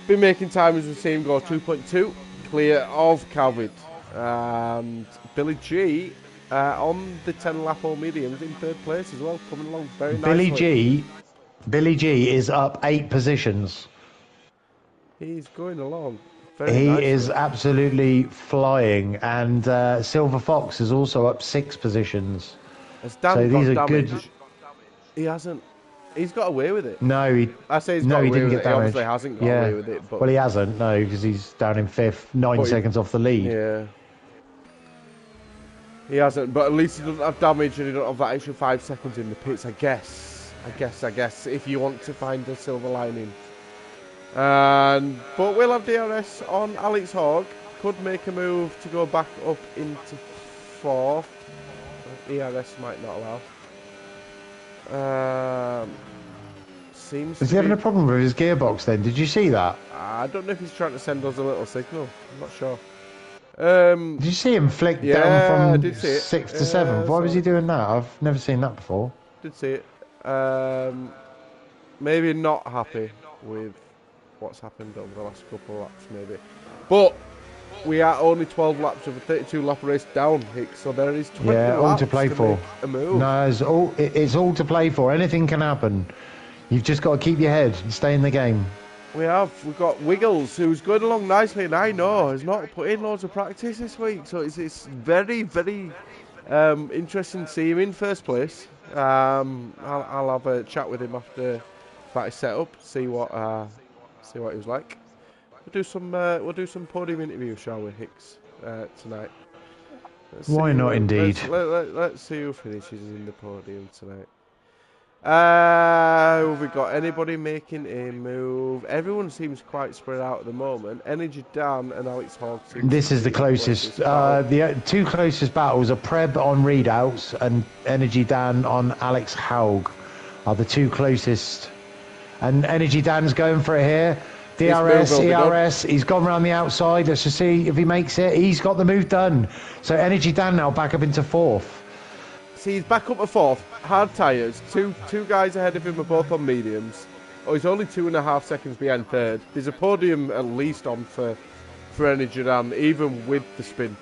A: be making time as we see him go 2.2 clear of Calvid. And Billy G on the 10 lap all mediums in 3rd place as well, coming along very nicely.
B: Billy G is up 8 positions.
A: He's going along very
B: He
A: nicely.
B: is absolutely flying, and Silver Fox is also up 6 positions.
A: Has Dan
B: So
A: got
B: these are
A: damage?
B: good.
A: He hasn't. He's got away with it.
B: No,
A: I say he's
B: no,
A: got
B: he
A: away
B: didn't
A: with
B: get
A: it. He
B: damage.
A: obviously hasn't got
B: Yeah.
A: away with it. But
B: Well, he hasn't, no, because he's down in 5th, 9 seconds off the lead.
A: yeah. He hasn't, but at least he doesn't have damage and he doesn't have that extra 5 seconds in the pits, I guess, if you want to find a silver lining. But we'll have DRS on Alex Hogg. Could make a move to go back up into 4th. ERS might not allow. Seems
B: Is he having a problem with his gearbox then? Did you see that?
A: I don't know if he's trying to send us a little signal. I'm not sure.
B: Did you see him flick down from 6th to 7th? Why was he doing that? I've never seen that before.
A: Did see it. Maybe not happy with what's happened over the last couple of laps, maybe. But we are only 12 laps of a 32 lap race down, Hicks, so there is 20 laps
B: all to play for.
A: A move.
B: No, it's all to play for. Anything can happen. You've just got to keep your head and stay in the game.
A: We've got Wiggles, who's going along nicely, and I know has not put in loads of practice this week, so it's very, very interesting to see him in 1st place. I'll have a chat with him after that is set up, see what he was like. We'll do some podium interviews, shall we, Hicks, tonight?
B: Why not, indeed?
A: Let's see who finishes in the podium tonight. Have we got anybody making a move? Everyone seems quite spread out at the moment. Energy Dan and Alex Hogg.
B: This is the closest. The 2 closest battles are Preb on readouts and Energy Dan on Alex Haug are the 2 closest. And Energy Dan's going for it here. DRS, ERS, he's gone around the outside. Let's just see if he makes it. He's got the move done. So Energy Dan now back up into 4th.
A: See, he's back up to 4th. Hard tyres. Two guys ahead of him are both on mediums. Oh, he's only 2.5 seconds behind 3rd. There's a podium at least on for Energy Dan, even with the spin.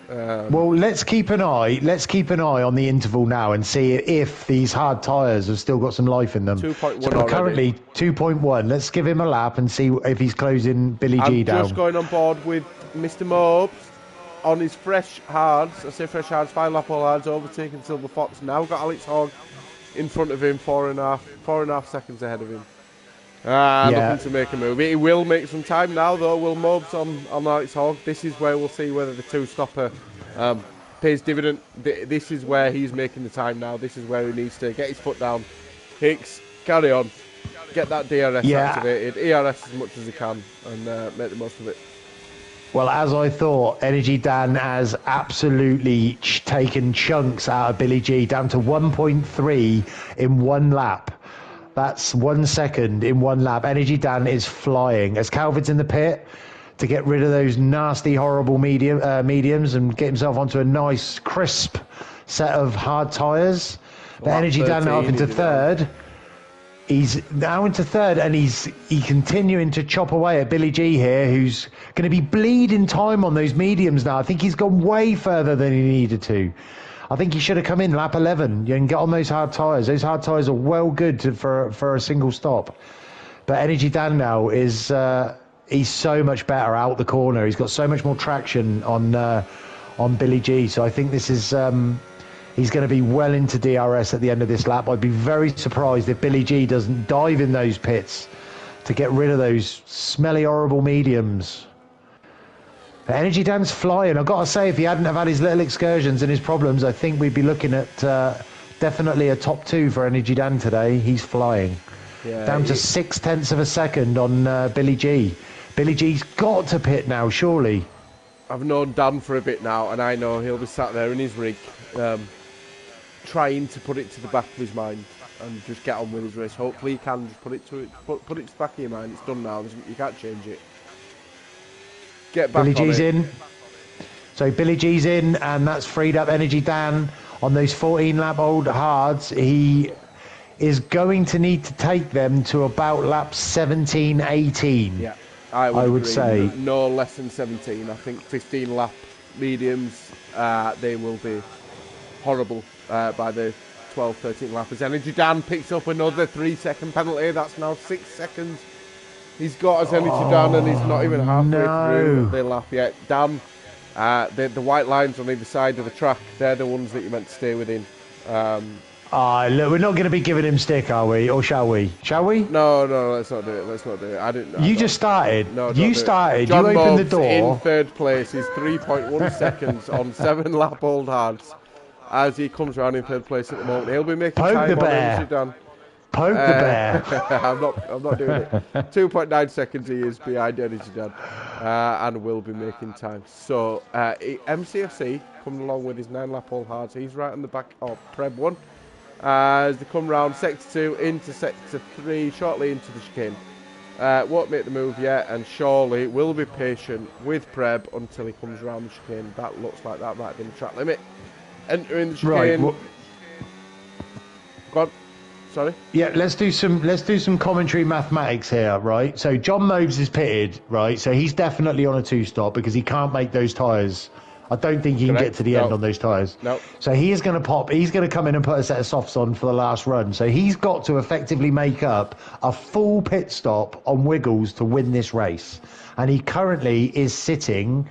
B: Well, let's keep an eye on the interval now and see if these hard tyres have still got some life in them.
A: 2.1
B: so
A: already.
B: Currently 2.1. Let's give him a lap and see if he's closing Billy G down.
A: I'm just going on board with Mr. Mobes on his fresh hards. I say fresh hards, 5 lap all hards, overtaking Silver Fox. Now got Alex Hogg in front of him, 4.5 seconds ahead of him. Looking to make a move. He will make some time now, though. Will Mobes on Alex Hogg. This is where we'll see whether the 2-stopper pays dividend. This is where he's making the time now. This is where he needs to get his foot down. Hicks, carry on. Get that DRS activated. ERS as much as he can and make the most of it.
B: Well, as I thought, Energy Dan has absolutely taken chunks out of Billy G, down to 1.3 in 1 lap. That's 1 second in 1 lap. Energy Dan is flying. As Calvin's in the pit to get rid of those nasty, horrible mediums and get himself onto a nice, crisp set of hard tyres. But Energy Dan up into 3rd. He's now into 3rd, and he's continuing to chop away at Billy G here, who's going to be bleeding time on those mediums now. I think he's gone way further than he needed to. I think he should have come in lap 11 and get on those hard tyres. Those hard tyres are well good for a single stop. But Energy Dan now is he's so much better out the corner. He's got so much more traction on Billy G. So I think this is. He's going to be well into DRS at the end of this lap. I'd be very surprised if Billy G doesn't dive in those pits to get rid of those smelly, horrible mediums. But Energy Dan's flying. I've got to say, if he hadn't have had his little excursions and his problems, I think we'd be looking at definitely a top 2 for Energy Dan today. He's flying. Yeah, down to 0.6 of a second on Billy G. Billy G's got to pit now, surely.
A: I've known Dan for a bit now, and I know he'll be sat there in his rig, trying to put it to the back of his mind and just get on with his race. Hopefully he can just put it to the back of your mind. It's done now. You can't change it. Get back
B: Billy
A: on
B: G's
A: it.
B: in. So Billy G's in, and that's freed up Energy Dan on those 14-lap old hards. He is going to need to take them to about lap 17, 18.
A: Yeah, I would agree.
B: say.
A: No less than 17. I think 15 lap mediums, they will be horrible by the 12, 13 lappers. Energy Dan picks up another 3-second penalty. That's now 6 seconds. He's got his energy down and he's not even halfway through the lap yet. Dan, the white lines on either side of the track, they're the ones that you're meant to stay within.
B: Look, we're not going to be giving him stick, are we? Or shall we? Shall we?
A: No, let's not do it. Let's not do it. I didn't.
B: You just started.
A: No,
B: you started.
A: John
B: you opened the
A: Mobes
B: door.
A: in third place is 3.1 seconds on 7-lap old hards. As he comes around in third place at the moment, he'll be making
B: Poke
A: time
B: the
A: on
B: bear.
A: Energy Dan.
B: Poke the bear.
A: I'm not doing it. 2.9 seconds he is behind Energy Dan, and will be making time. So MCFC coming along with his 9-lap all hards. He's right on the back of Preb 1 as they come round sector 2 into sector 3, shortly into the chicane. Won't make the move yet, and surely will be patient with Preb until he comes around the chicane. That looks like that might be the track limit. Entering the chicane.
B: Right.
A: Go on. Sorry.
B: Yeah, let's do some commentary mathematics here, right? So John Mobes is pitted, right? So he's definitely on a 2-stop because he can't make those tyres. I don't think he can get to the end on those tyres.
A: No.
B: So he is going to pop. He's going to come in and put a set of softs on for the last run. So he's got to effectively make up a full pit stop on Wiggles to win this race, and he currently is sitting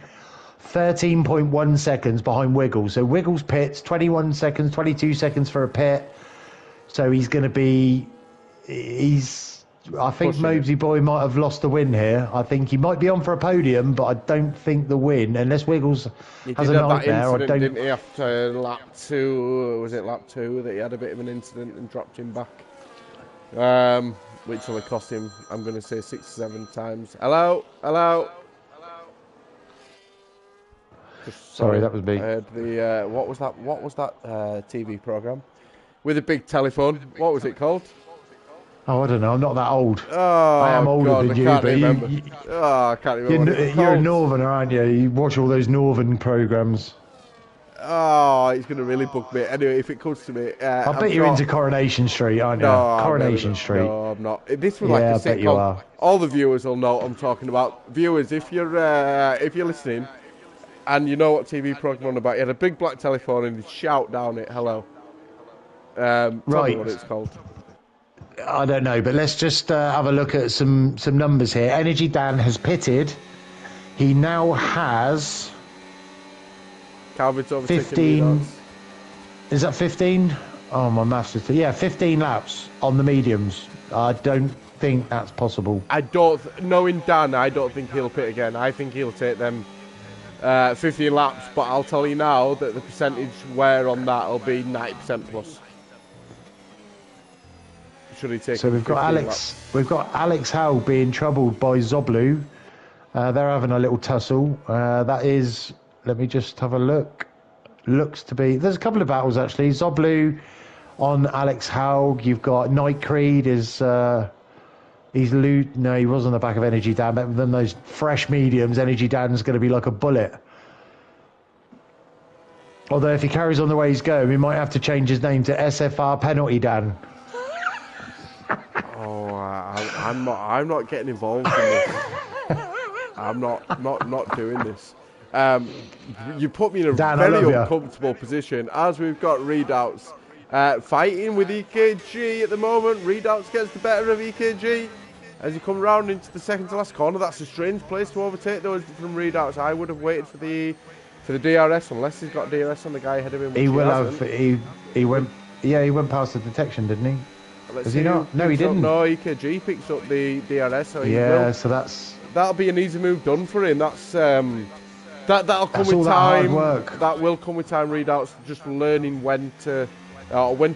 B: 13.1 seconds behind Wiggles. So Wiggles pits 21 seconds, 22 seconds for a pit. So he's going to be, I think Mosey Boy might have lost the win here. I think he might be on for a podium, but I don't think the win, unless Wiggles has a nightmare.
A: I don't. Didn't he after lap 2? Was it lap 2 that he had a bit of an incident and dropped him back? Which will have cost him, I'm going to say 6 or 7 times. Hello.
B: Sorry, that was me.
A: I heard the what was that TV program? With a big telephone. What was it called?
B: Oh, I don't know. I'm not that old.
A: Oh,
B: I am older than you, but
A: I can't remember.
B: You're a northerner, aren't you? You watch all those northern programs.
A: Oh, it's going to really bug me. Anyway, if it comes to me...
B: I bet you're into Coronation Street, aren't you?
A: No,
B: Coronation Street.
A: No, I'm not. This was like a sitcom.
B: I bet you are.
A: All the viewers will know what I'm talking about. Viewers, if you're listening and you know what TV program I'm on about, you had a big black telephone and you'd shout down it, hello. Tell me what it's called.
B: I don't know, but let's just have a look at some numbers here. Energy Dan has pitted. He now has
A: Calvin's over
B: 15. Is that 15? Oh, my maths is... Yeah, 15 laps on the mediums. I don't think that's possible.
A: Knowing Dan, I don't think he'll pit again. I think he'll take them 15 laps, but I'll tell you now that the percentage wear on that will be 90% plus. Should he take?
B: So we've got Alex Howe being troubled by Zoblu. They're having a little tussle. That is, let me just have a look. Looks to be, there's a couple of battles actually. Zoblu on Alex Howe. You've got Night Creed he was on the back of Energy Dan, but then those fresh mediums, Energy Dan's going to be like a bullet. Although if he carries on the way he's going, we might have to change his name to SFR Penalty Dan.
A: Oh, I'm not getting involved in this. I'm not doing this. You put me in a
B: Dan,
A: very uncomfortable position as we've got Readouts fighting with EKG at the moment. Readouts gets the better of EKG as you come round into the second to last corner. That's a strange place to overtake those from Readouts. I would have waited for the DRS unless he's got DRS on the guy ahead of him.
B: He will have. He went past the detection, didn't he? Does he not? No, he didn't.
A: No, EKG picks up the DRS. So
B: so
A: that'll be an easy move done for him. That's that'll come with time. That will come with time. Readouts just learning when to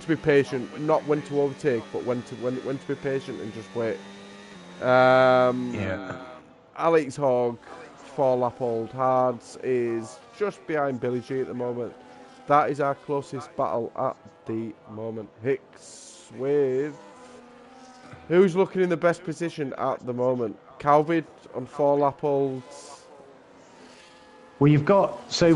A: be patient, not when to overtake, but when to be patient and just wait. Alex Hogg, 4-lap old hards, is just behind Billy G at the moment. That is our closest battle at the moment. Hicks with who's looking in the best position at the moment. Calvid on 4-lap olds.
B: Well,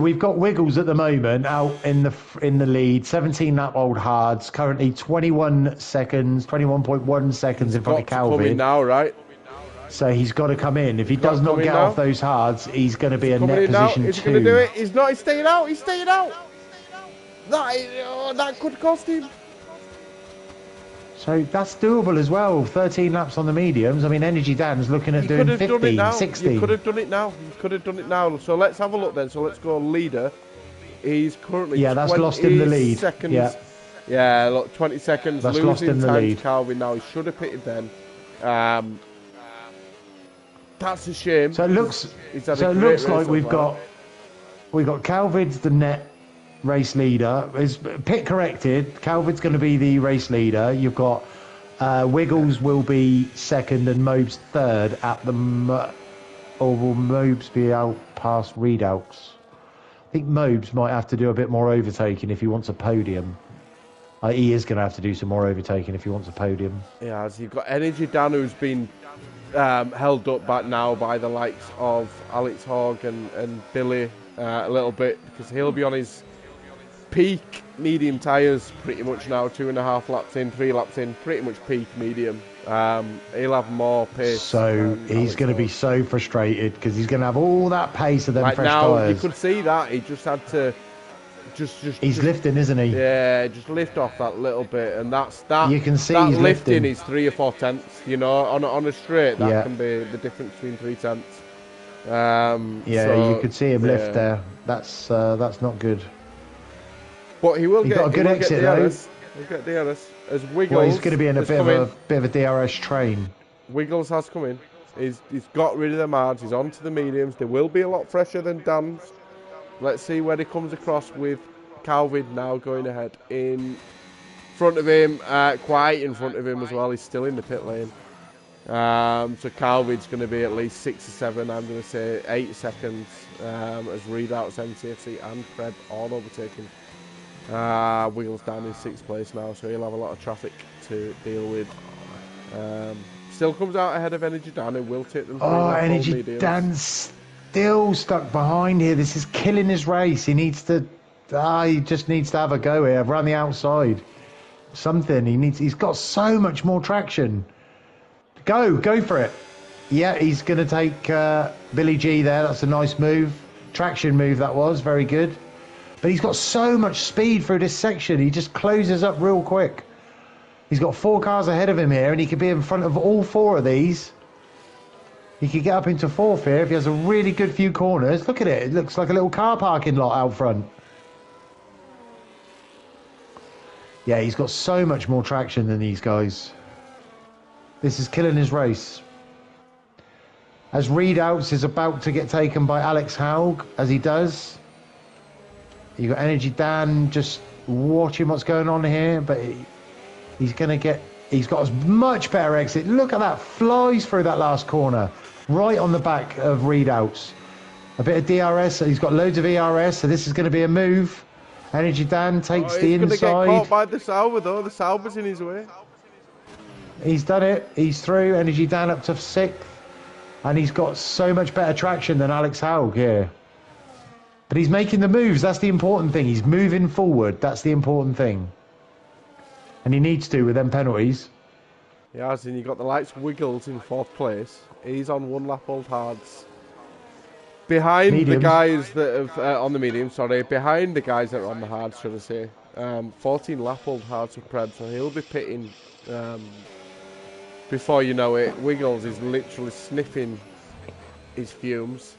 B: we've got Wiggles at the moment out in the lead, 17 lap old hards, currently 21 seconds, 21.1 seconds in front of
A: Got to come in
B: Calvin.
A: now, right?
B: So he's got to come in. If he does not get off those hards, he's going to be in net position 2.
A: Is he going to do it? He's not. He's staying out. He's staying out. That could cost him.
B: So that's doable as well. 13 laps on the mediums. I mean, Energy Dan's looking at doing 15, 16.
A: You could have done it now. You could have done it now. So let's have a look then. So let's go leader. He's currently
B: that's lost him the lead.
A: Seconds.
B: Yeah,
A: look, 20 seconds.
B: That's
A: losing
B: lost him the
A: time
B: lead.
A: To Calvin now. He should have pitted then. That's a shame.
B: So it looks like we've got Calvin's the net race leader. Is pit corrected. Calvin's going to be the race leader. You've got Wiggles will be second and Mobes third at the or will Mobes be out past readouts? I think Mobes might have to do a bit more overtaking if he wants a podium. He is going to have to do some more overtaking if he wants a podium.
A: Yeah, as you've got Energy Dan, who's been held up back now by the likes of Alex Hogg and Billy a little bit, because he'll be on his peak medium tyres pretty much now, 2.5 laps in, 3 laps in, pretty much peak medium. He'll have more pace.
B: So he's going to be so frustrated because he's going to have all that pace of them fresh
A: now,
B: tyres.
A: You could see that he just had to
B: he's lifting, isn't he?
A: Yeah, just lift off that little bit, and that.
B: You can see
A: that
B: he's
A: lifting
B: lifting.
A: is 3 or 4 tenths. You know, on a straight, that can be the difference between 3 tenths.
B: You could see him lift there. That's not good.
A: But he will get
B: got a good exit though.
A: He'll get DRS as Wiggles.
B: Well, he's going to be in a bit of a DRS train.
A: Wiggles has come in. He's got rid of the mards. He's onto the mediums. They will be a lot fresher than Dan's. Let's see where he comes across with Calvin now going ahead in front of him, quite in front of him as well. He's still in the pit lane. So Calvin's going to be at least 6 or 7, I'm going to say 8 seconds as readouts, NCFC and Preb all overtaking. Wiggles down in 6th place now, so he'll have a lot of traffic to deal with. Still comes out ahead of Energy Dan, who will take them.
B: Energy Dan's still stuck behind here. This is killing his race. He just needs to have a go here around the outside. Something he's got so much more traction. Go for it. Yeah, he's going to take Billy G there. That's a nice move. Traction move that was. Very good. But he's got so much speed through this section. He just closes up real quick. He's got 4 cars ahead of him here, and he could be in front of all 4 of these. He could get up into 4th here if he has a really good few corners. Look at it. It looks like a little car parking lot out front. Yeah, he's got so much more traction than these guys. This is killing his race. As Readouts is about to get taken by Alex Haug, as he does. You got Energy Dan just watching what's going on here, but he's got a much better exit. Look at that, flies through that last corner, right on the back of Readouts. A bit of DRS, so he's got loads of ERS, so this is going to be a move. Energy Dan takes the inside. He's going to get
A: caught by the Sauber though, the Sauber's in his way.
B: He's done it, he's through. Energy Dan up to 6th, and he's got so much better traction than Alex Haug here. But he's making the moves, that's the important thing. He's moving forward, that's the important thing. And he needs to with them penalties.
A: He has, and you've got the lights Wiggles in 4th place. He's on 1 lap old hards. Behind mediums. The guys that have, on the medium, behind the guys that are on the hards, should I say. 14 lap old hards for Pred, so he'll be pitting before you know it. Wiggles is literally sniffing his fumes.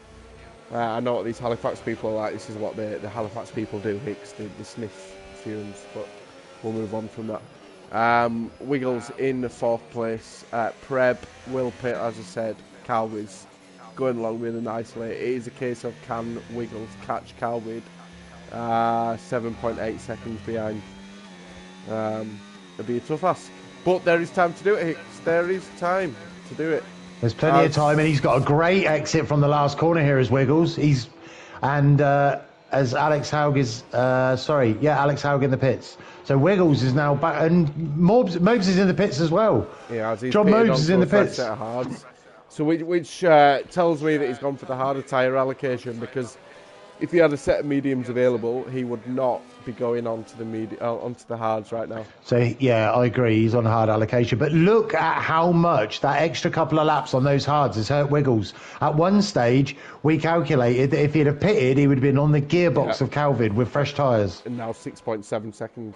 A: I know what these Halifax people are like. This is what the Halifax people do, Hicks. They sniff fumes, but we'll move on from that. Wiggles in the 4th place. Preb will pit, as I said. Calvin's going along really nicely. It is a case of can Wiggles catch Calvin? 7.8 seconds behind. It'll be a tough ask. But there is time to do it, Hicks. There is time to do it.
B: There's plenty of time, and he's got a great exit from the last corner here as Wiggles. As Alex Haug is, Alex Haug in the pits. So Wiggles is now back, and Mobes is in the pits as well.
A: Yeah, as he's
B: John Mobes is in the pits.
A: Set of hards. So which tells me that he's gone for the harder tyre allocation, because if he had a set of mediums available, he would not be going onto the hards right now.
B: So, yeah, I agree. He's on hard allocation. But look at how much that extra couple of laps on those hards has hurt Wiggles. At one stage, we calculated that if he'd have pitted, he would have been on the gearbox of Calvin with fresh tyres.
A: And now 6.7 seconds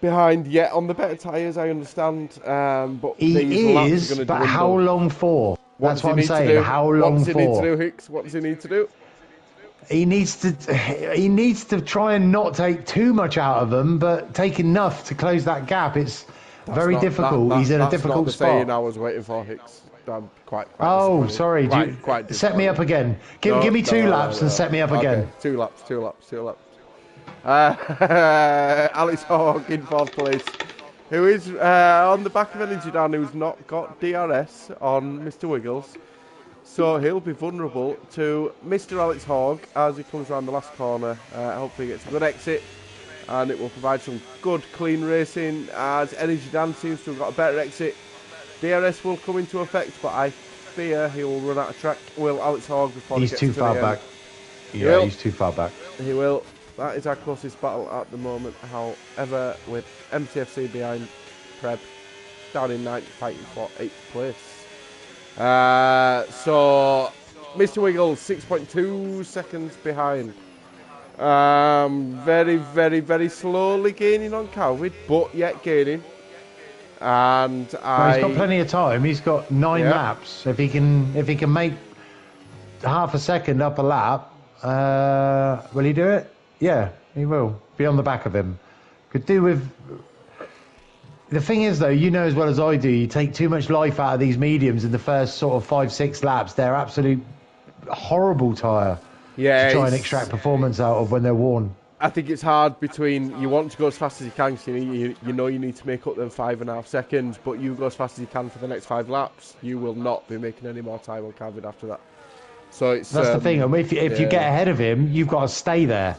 A: behind, yet on the better tyres, I understand. But
B: he is, but how long for? That's what I'm saying. How long for?
A: What does he need to do, Hicks? What does he need to do?
B: He needs to try and not take too much out of them, but take enough to close that gap. It's very difficult. He's in a difficult
A: spot.
B: That's not the
A: saying I was waiting for, Hicks. I'm quite
B: oh, sorry.
A: Quite
B: set me up again. Give me two laps and set me up again.
A: 2 laps. Alex Hawke in 4th place, who is on the back of Energy Dan, who's not got DRS on Mr. Wiggles. So he'll be vulnerable to Mr. Alex Hogg as he comes around the last corner. Hopefully he gets a good exit and it will provide some good clean racing as Energy Dan seems to have got a better exit. DRS will come into effect, but I fear he will run out of track. Will Alex Hogg before he gets to the end.
B: He's too far back. Yeah, he's too far back.
A: He will. That is our closest battle at the moment. However, with MTFC behind Preb down in 9th, fighting for 8th place. So Mr. Wiggles 6.2 seconds behind. Very, very, very slowly gaining on Calvin, but yet gaining. And
B: he's got plenty of time. He's got 9 laps. If he can make half a second up a lap, will he do it? Yeah, he will. Be on the back of him. Could do with. The thing is, though, you know as well as I do, you take too much life out of these mediums in the first sort of 5-6 laps. They're absolute horrible tyre to try and extract performance out of when they're worn.
A: I think it's hard between you want to go as fast as you can, so you know you need to make up them 5.5 seconds, but you go as fast as you can for the next 5 laps. You will not be making any more time on Calvin after that. So that's
B: the thing. And if you get ahead of him, you've got to stay there.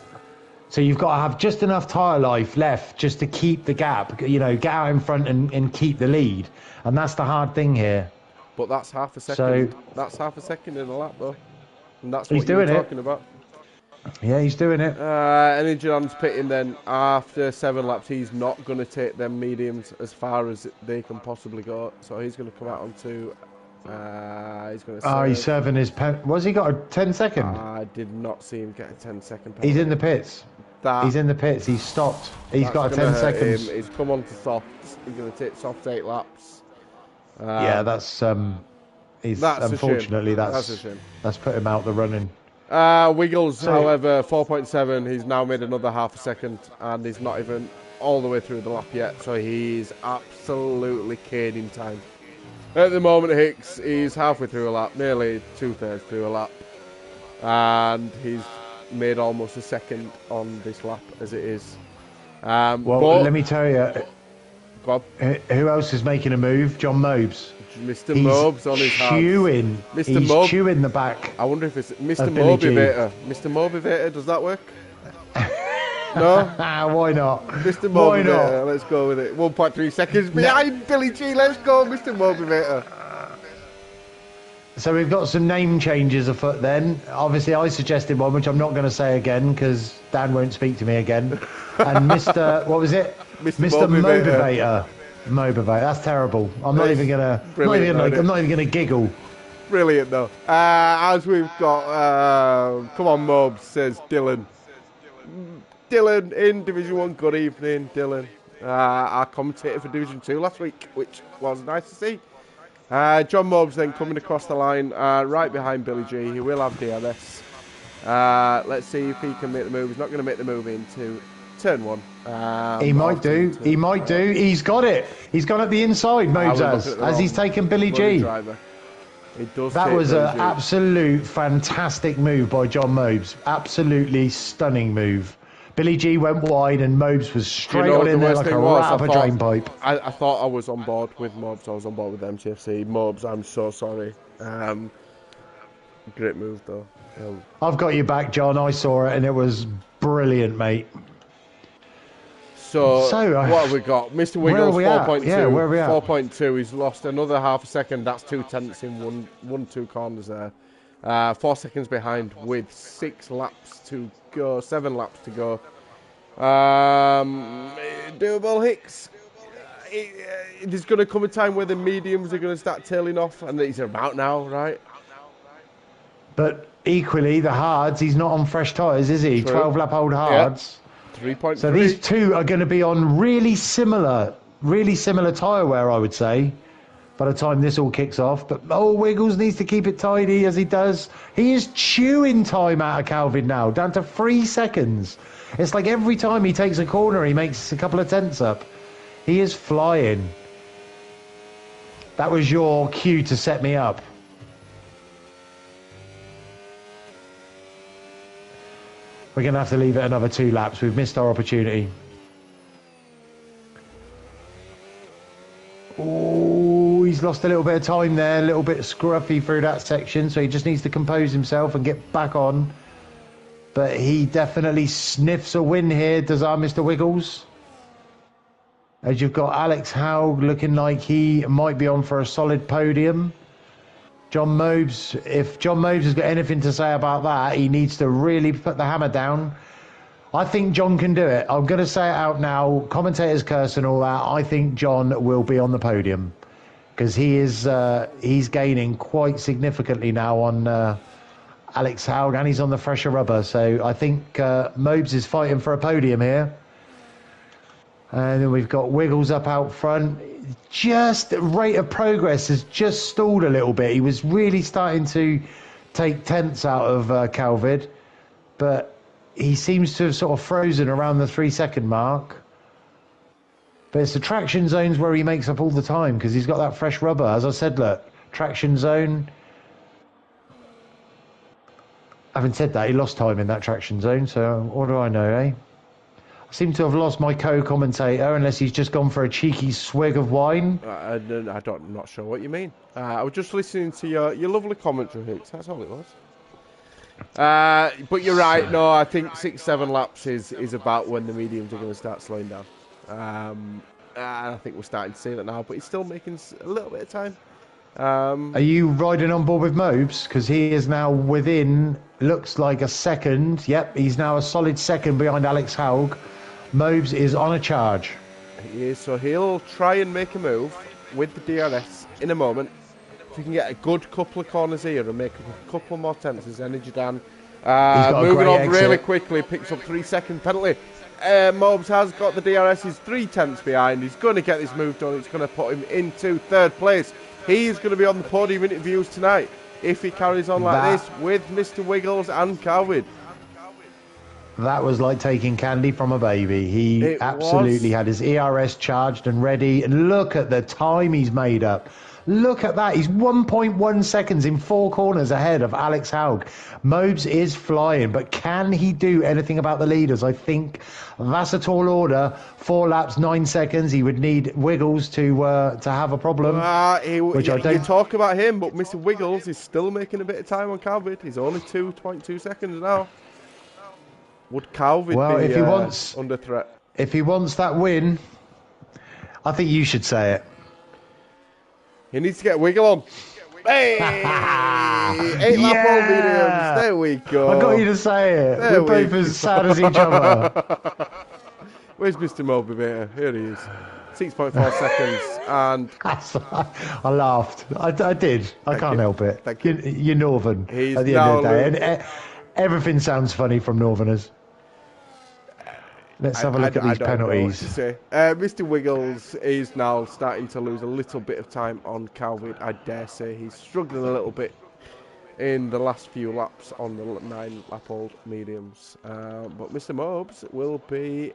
B: So you've got to have just enough tyre life left just to keep the gap, get out in front and keep the lead. And that's the hard thing here.
A: But that's half a second. That's half a second in a lap, though. And that's what
B: he's doing
A: talking about.
B: Yeah, he's doing it.
A: Energy Dan's pitting then. After 7 laps, he's not going to take them mediums as far as they can possibly go. So he's going to come out onto... he's going to serve.
B: He's serving his pen. Was he got a 10-second?
A: I did not see him get a 10-second penalty.
B: He's in the pits. He's in the pits. He's stopped. He's got a 10 seconds.
A: He's come on to softs. He's going to take soft 8 laps.
B: That's unfortunately that's
A: a shame.
B: That's put him out the running.
A: Wiggles, however, 4.7. He's now made another half a second, and he's not even all the way through the lap yet. So he's absolutely caning time. At the moment, Hicks, he's halfway through a lap, nearly 2/3 through a lap, and he's made almost a second on this lap as it is.
B: Let me tell you,
A: go on.
B: Who else is making a move? John Mobes.
A: Mr. Mobes on his hands.
B: He's chewing the back.
A: I wonder if it's Mr. Motivator. Mr. Motivator, does that work? No?
B: Why not?
A: Mr. Motivator, let's go with it. 1.3 seconds behind Billy G. Let's go, Mr. Motivator.
B: So we've got some name changes afoot then. Obviously, I suggested one, which I'm not going to say again because Dan won't speak to me again. And Mr. What was it?
A: Mr.
B: Motivator. Motivator. That's terrible. I'm not even gonna giggle.
A: Brilliant though. As we've got, come on, Mobes, says Dylan. Dylan in Division 1. Good evening, Dylan. Our commentator for Division 2 last week, which was nice to see. John Mobes then coming across the line right behind Billy G. He will have DRS. Let's see if he can make the move. He's not going to make the move into turn 1.
B: He might do. He might do. He's got it. He's gone up the inside, Mobes as he's taken Billy G. That was an absolute fantastic move by John Mobes. Absolutely stunning move. Billy G went wide and Mobes was straight on in there like a rat up a drain pipe.
A: I thought I was on board with Mobes. I was on board with MTFC. Mobes, I'm so sorry. Great move though.
B: I've got you back, John. I saw it and it was brilliant, mate.
A: So what have we got? Mr. Wiggles, 4.2.
B: Yeah, where are we at?
A: 4.2. He's lost another half a second. That's 2/10 in one, 2 corners there. 4 seconds behind with 6 laps to go, 7 laps to go. Doable, Hicks. There's going to come a time where the mediums are going to start tailing off, and these are about now, right?
B: But equally, the hards, he's not on fresh tyres, is he?
A: True.
B: 12 lap old hards.
A: Yep. 3.3.
B: So these two are going to be on really similar tyre wear, I would say, by the time this all kicks off. But Wiggles needs to keep it tidy as he does. He is chewing time out of Calvin now, down to 3 seconds. It's like every time he takes a corner, he makes a couple of tenths up. He is flying. That was your cue to set me up. We're going to have to leave it another 2 laps. We've missed our opportunity. Oh, he's lost a little bit of time there, a little bit scruffy through that section, so he just needs to compose himself and get back on. But he definitely sniffs a win here, does our Mr. Wiggles? As you've got Alex Haug looking like he might be on for a solid podium. John Mobes, if John Mobes has got anything to say about that, he needs to really put the hammer down. I think John can do it. I'm going to say it out now. Commentators curse and all that. I think John will be on the podium because he's gaining quite significantly now on Alex Haug, and he's on the fresher rubber. So I think Mobes is fighting for a podium here. And then we've got Wiggles up out front. Just rate of progress has just stalled a little bit. He was really starting to take tenths out of Calvin, but he seems to have sort of frozen around the 3 second mark. But it's the traction zones where he makes up all the time because he's got that fresh rubber. As I said, look, traction zone. Having said that, he lost time in that traction zone, so what do I know, eh? I seem to have lost my co-commentator unless he's just gone for a cheeky swig of wine.
A: I'm not sure what you mean. I was just listening to your lovely commentary, Hicks. That's all it was. But you're right. No, I think 6-7 laps is about when the mediums are going to start slowing down. I think we're starting to see that now, but he's still making a little bit of time.
B: Are you riding on board with Mobes? Because he is now within, looks like a second. Yep, he's now a solid second behind Alex Haug. Mobes is on a charge.
A: He is, so he'll try and make a move with the DRS in a moment. If he can get a good couple of corners here and make a couple more tenths, his energy down. Moving on really quickly, picks up 3 second penalty. Mobes has got the DRS, he's 3 tenths behind. He's going to get this move done. It's going to put him into 3rd place. He's going to be on the podium interviews tonight if he carries on like this with Mr. Wiggles and Calvin.
B: That was like taking candy from a baby. He absolutely had his ERS charged and ready. And look at the time he's made up. Look at that. He's 1.1 seconds in 4 corners ahead of Alex Haug. Mobes is flying, but can he do anything about the leaders? I think that's a tall order. 4 laps, 9 seconds. He would need Wiggles to have a problem.
A: You talk about him, but Mr. Wiggles is still making a bit of time on Calvin. He's only 2.2 seconds now. Would Calvin be
B: if he wants,
A: under threat?
B: If he wants that win, I think you should say it.
A: He needs to get a wiggle on. Hey! 8 lap old mediums. There we go.
B: I got you to say it. We're both as sad as each other.
A: Where's Mr. Motivator? Here he is. 6.4 seconds. And
B: I laughed. I did. I can't help it.
A: Thank you.
B: You're Northern at the end of the day. And everything sounds funny from Northerners. Let's have a look at these penalties.
A: Mr. Wiggles is now starting to lose a little bit of time on Calvin, I dare say. He's struggling a little bit in the last few laps on the 9 lap old mediums. But Mr. Mobes will be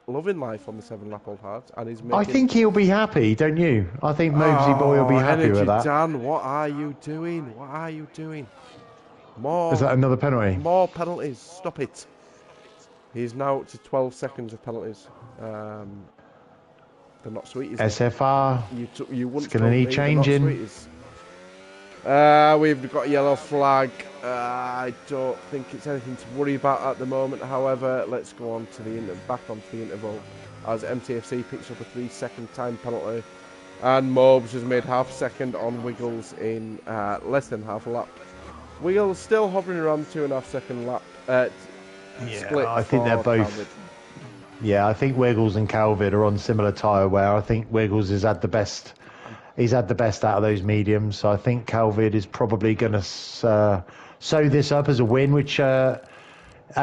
A: loving life on the 7 lap old hards. And he's making...
B: I think he'll be happy, don't you? I think Mobesy boy will be happy with that.
A: Dan, what are you doing? What are you doing? More.
B: Is that another penalty?
A: More penalties. Stop it. He's now up to 12 seconds of penalties. They're not sweeties.
B: SFR.
A: You wouldn't.
B: It's going to need changing.
A: We've got a yellow flag. I don't think it's anything to worry about at the moment. However, let's go on to back onto the interval as MTFC picks up a 3 second time penalty, and Mobes has made half second on Wiggles in less than half a lap. Wiggles still hovering around the 2.5 second lap. Split
B: I think they're
A: for
B: both.
A: Calvin.
B: Yeah, I think Wiggles and Calvin are on similar tyre wear. I think Wiggles has had the best. He's had the best out of those mediums. So I think Calvin is probably going to sew this up as a win. Which I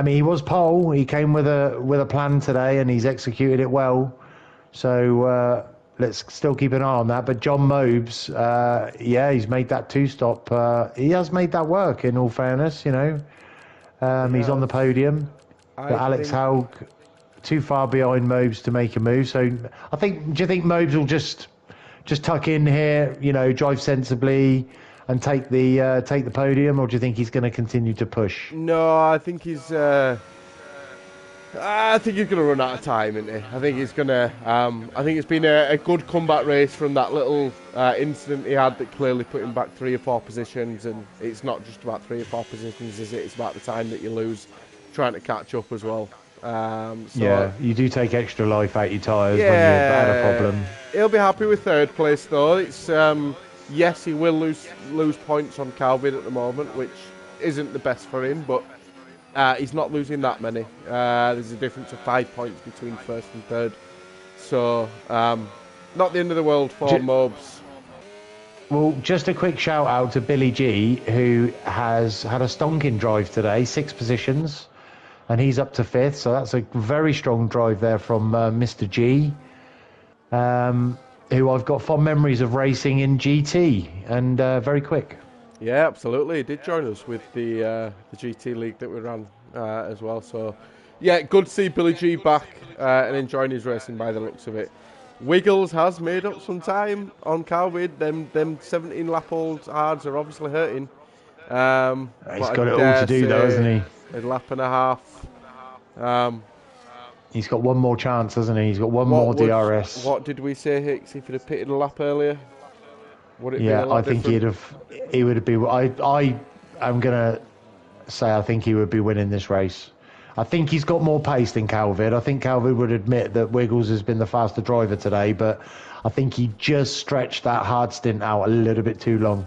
B: mean, he was pole. He came with a plan today, and he's executed it well. So let's still keep an eye on that. But John Mobes, yeah, he's made that 2-stop. He has made that work. In all fairness, you know, he's on the podium. But Alex Haug too far behind Mobes to make a move. So I think, do you think Mobes will just tuck in here, you know, drive sensibly and take the podium, or do you think he's going to continue to push?
A: No, I think he's going to run out of time, isn't he? I think he's going to. I think it's been a good comeback race from that little incident he had that clearly put him back 3 or 4 positions. And it's not just about 3 or 4 positions, is it? It's about the time that you lose trying to catch up as well.
B: Yeah, you do take extra life out your tyres when you've had a problem.
A: He'll be happy with 3rd place though. It's yes, he will lose points on Calvin at the moment, which isn't the best for him, but he's not losing that many. There's a difference of 5 points between 1st and 3rd, so not the end of the world for Mobes.
B: Well, just a quick shout out to Billy G, who has had a stonking drive today, 6 positions. And he's up to 5th, so that's a very strong drive there from Mr. G, who I've got fond memories of racing in GT, and very quick.
A: Yeah, absolutely. He did join us with the GT League that we ran as well. So, yeah, good to see Billy G back and enjoying his racing by the looks of it. Wiggles has made up some time on Calvin. Them 17-lap-old hards are obviously hurting.
B: He's got it all to do, though, hasn't he?
A: A lap and a half.
B: He's got one more chance, hasn't he? He's got one more DRS.
A: What did we say, Hicks? If he'd have pitted a lap earlier, would it be a lot
B: I think
A: different?
B: he would have been. I'm gonna say I think he would be winning this race. I think he's got more pace than Calvin. I think Calvin would admit that Wiggles has been the faster driver today, but I think he just stretched that hard stint out a little bit too long.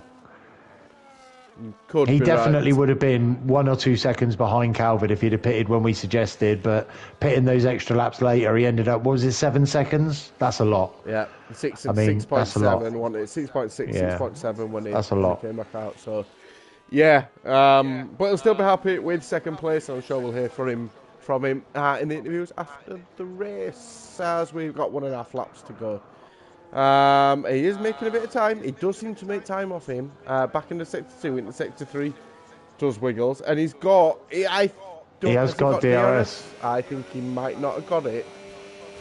B: He definitely would have been 1 or 2 seconds behind Calvin if he'd have pitted when we suggested, but pitting those extra laps later, he ended up, what was it, 7 seconds? That's a lot.
A: Yeah, 6.7,
B: that's a lot.
A: 6.6, 6.7 when he came back out. So, yeah, but he'll still be happy with 2nd place. I'm sure we'll hear from him in the interviews after the race, as we've got 1.5 laps to go. He is making a bit of time. He does seem to make time off him. Back into sector 2, into sector 3 does Wiggles, and he's got. He has got DRS. I think he might not have got it.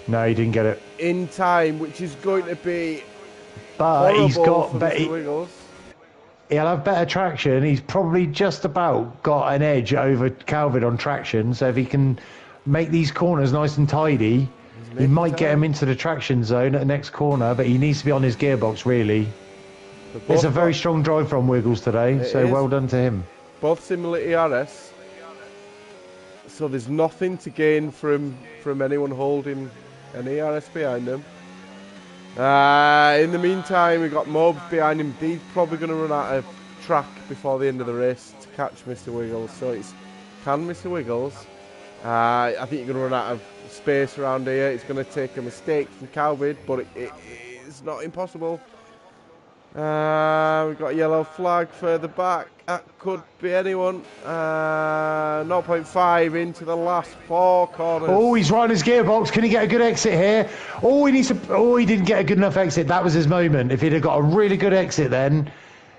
B: No, he didn't get it
A: in time, which is going to be.
B: But he's got
A: Wiggles.
B: He'll have better traction. He's probably just about got an edge over Calvin on traction. So if he can make these corners nice and tidy, he might get him into the traction zone at the next corner, but he needs to be on his gearbox, really. It's a very strong drive from Wiggles today, so well done to him.
A: Both similar ERS, so there's nothing to gain from anyone holding an ERS behind them. In the meantime, we've got Mobes behind him. He's probably going to run out of track before the end of the race to catch Mr. Wiggles, so it's can Mr. Wiggles. I think you're going to run out of space around here. It's going to take a mistake from Calvin, but it's not impossible. We've got a yellow flag further back. That could be anyone. 0.5 into the last 4 corners.
B: Oh, he's right on his gearbox. Can he get a good exit here? Oh, he didn't get a good enough exit. That was his moment. If he'd have got a really good exit then,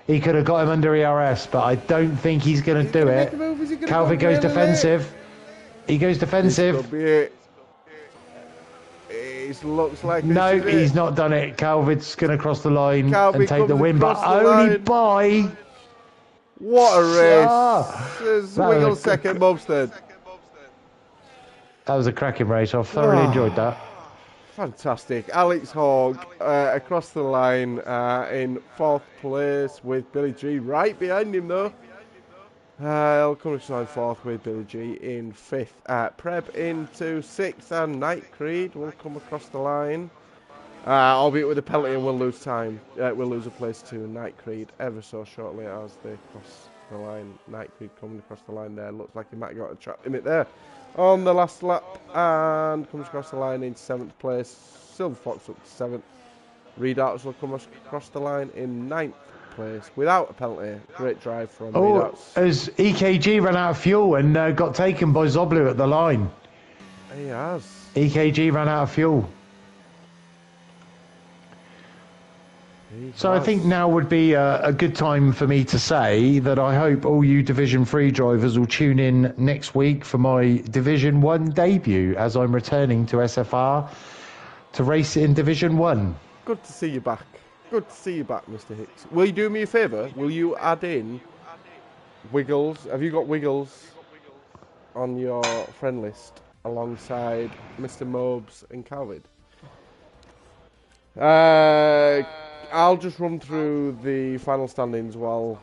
B: he could have got him under ERS, but I don't think he's going to do it. Calvin goes defensive. He goes defensive.
A: This could be it. It looks like
B: no, he's not done it. Calvin's going to cross the line and take the win, but only by...
A: What a race. Wiggles second, Mobes third.
B: That was a cracking race. I've thoroughly enjoyed that.
A: Fantastic. Alex Hogg across the line in 4th place with Billy G right behind him, though. He'll come to line 4th with Billy G in 5th. Preb into 6th, and Night Creed will come across the line. Albeit with a penalty and will lose time. Will lose a place to Night Creed ever so shortly as they cross the line. Night Creed coming across the line there. Looks like he might have got a trap limit there on the last lap and comes across the line in 7th place. Silver Fox up to 7th. Readouts will come across the line in 9th place without a penalty. Great drive from Readouts.
B: As EKG ran out of fuel and got taken by Zoblu at the line.
A: He has.
B: EKG ran out of fuel. So I think now would be a good time for me to say that I hope all you Division 3 drivers will tune in next week for my Division 1 debut as I'm returning to SFR to race in Division 1.
A: Good to see you back. Good to see you back, Mr. Hicks. Will you do me a favour? Will you add in Wiggles? Have you got Wiggles on your friend list alongside Mr. Mobes and Calvid? I'll just run through the final standings while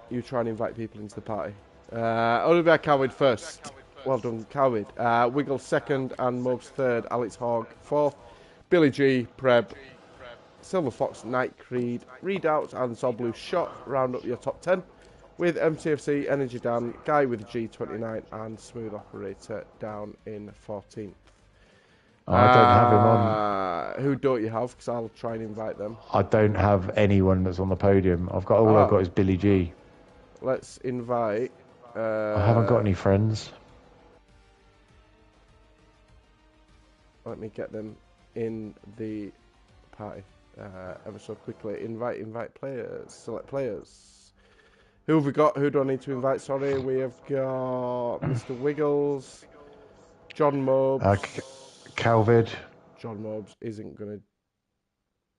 A: you try and invite people into the party. Oliver Coward first. Well done, Coward. Wiggles second and Mobs third. Alex Hogg fourth. Billy G, Preb, Silver Fox, Night Creed, Readout and Zoblu Shot round up your top 10. With MTFC, Energy Dan, Guy with G29 and Smooth Operator down in 14th.
B: I don't have him on.
A: Who don't you have? Because I'll try and invite them.
B: I don't have anyone that's on the podium. I've got all I've got is Billy G.
A: Let's invite.
B: I haven't got any friends.
A: Let me get them in the party ever so quickly. Invite players. Select players. Who have we got? Who do I need to invite? Sorry, we have got Mr. Wiggles, John Mobes.
B: Calvid.
A: John Mobes isn't going to...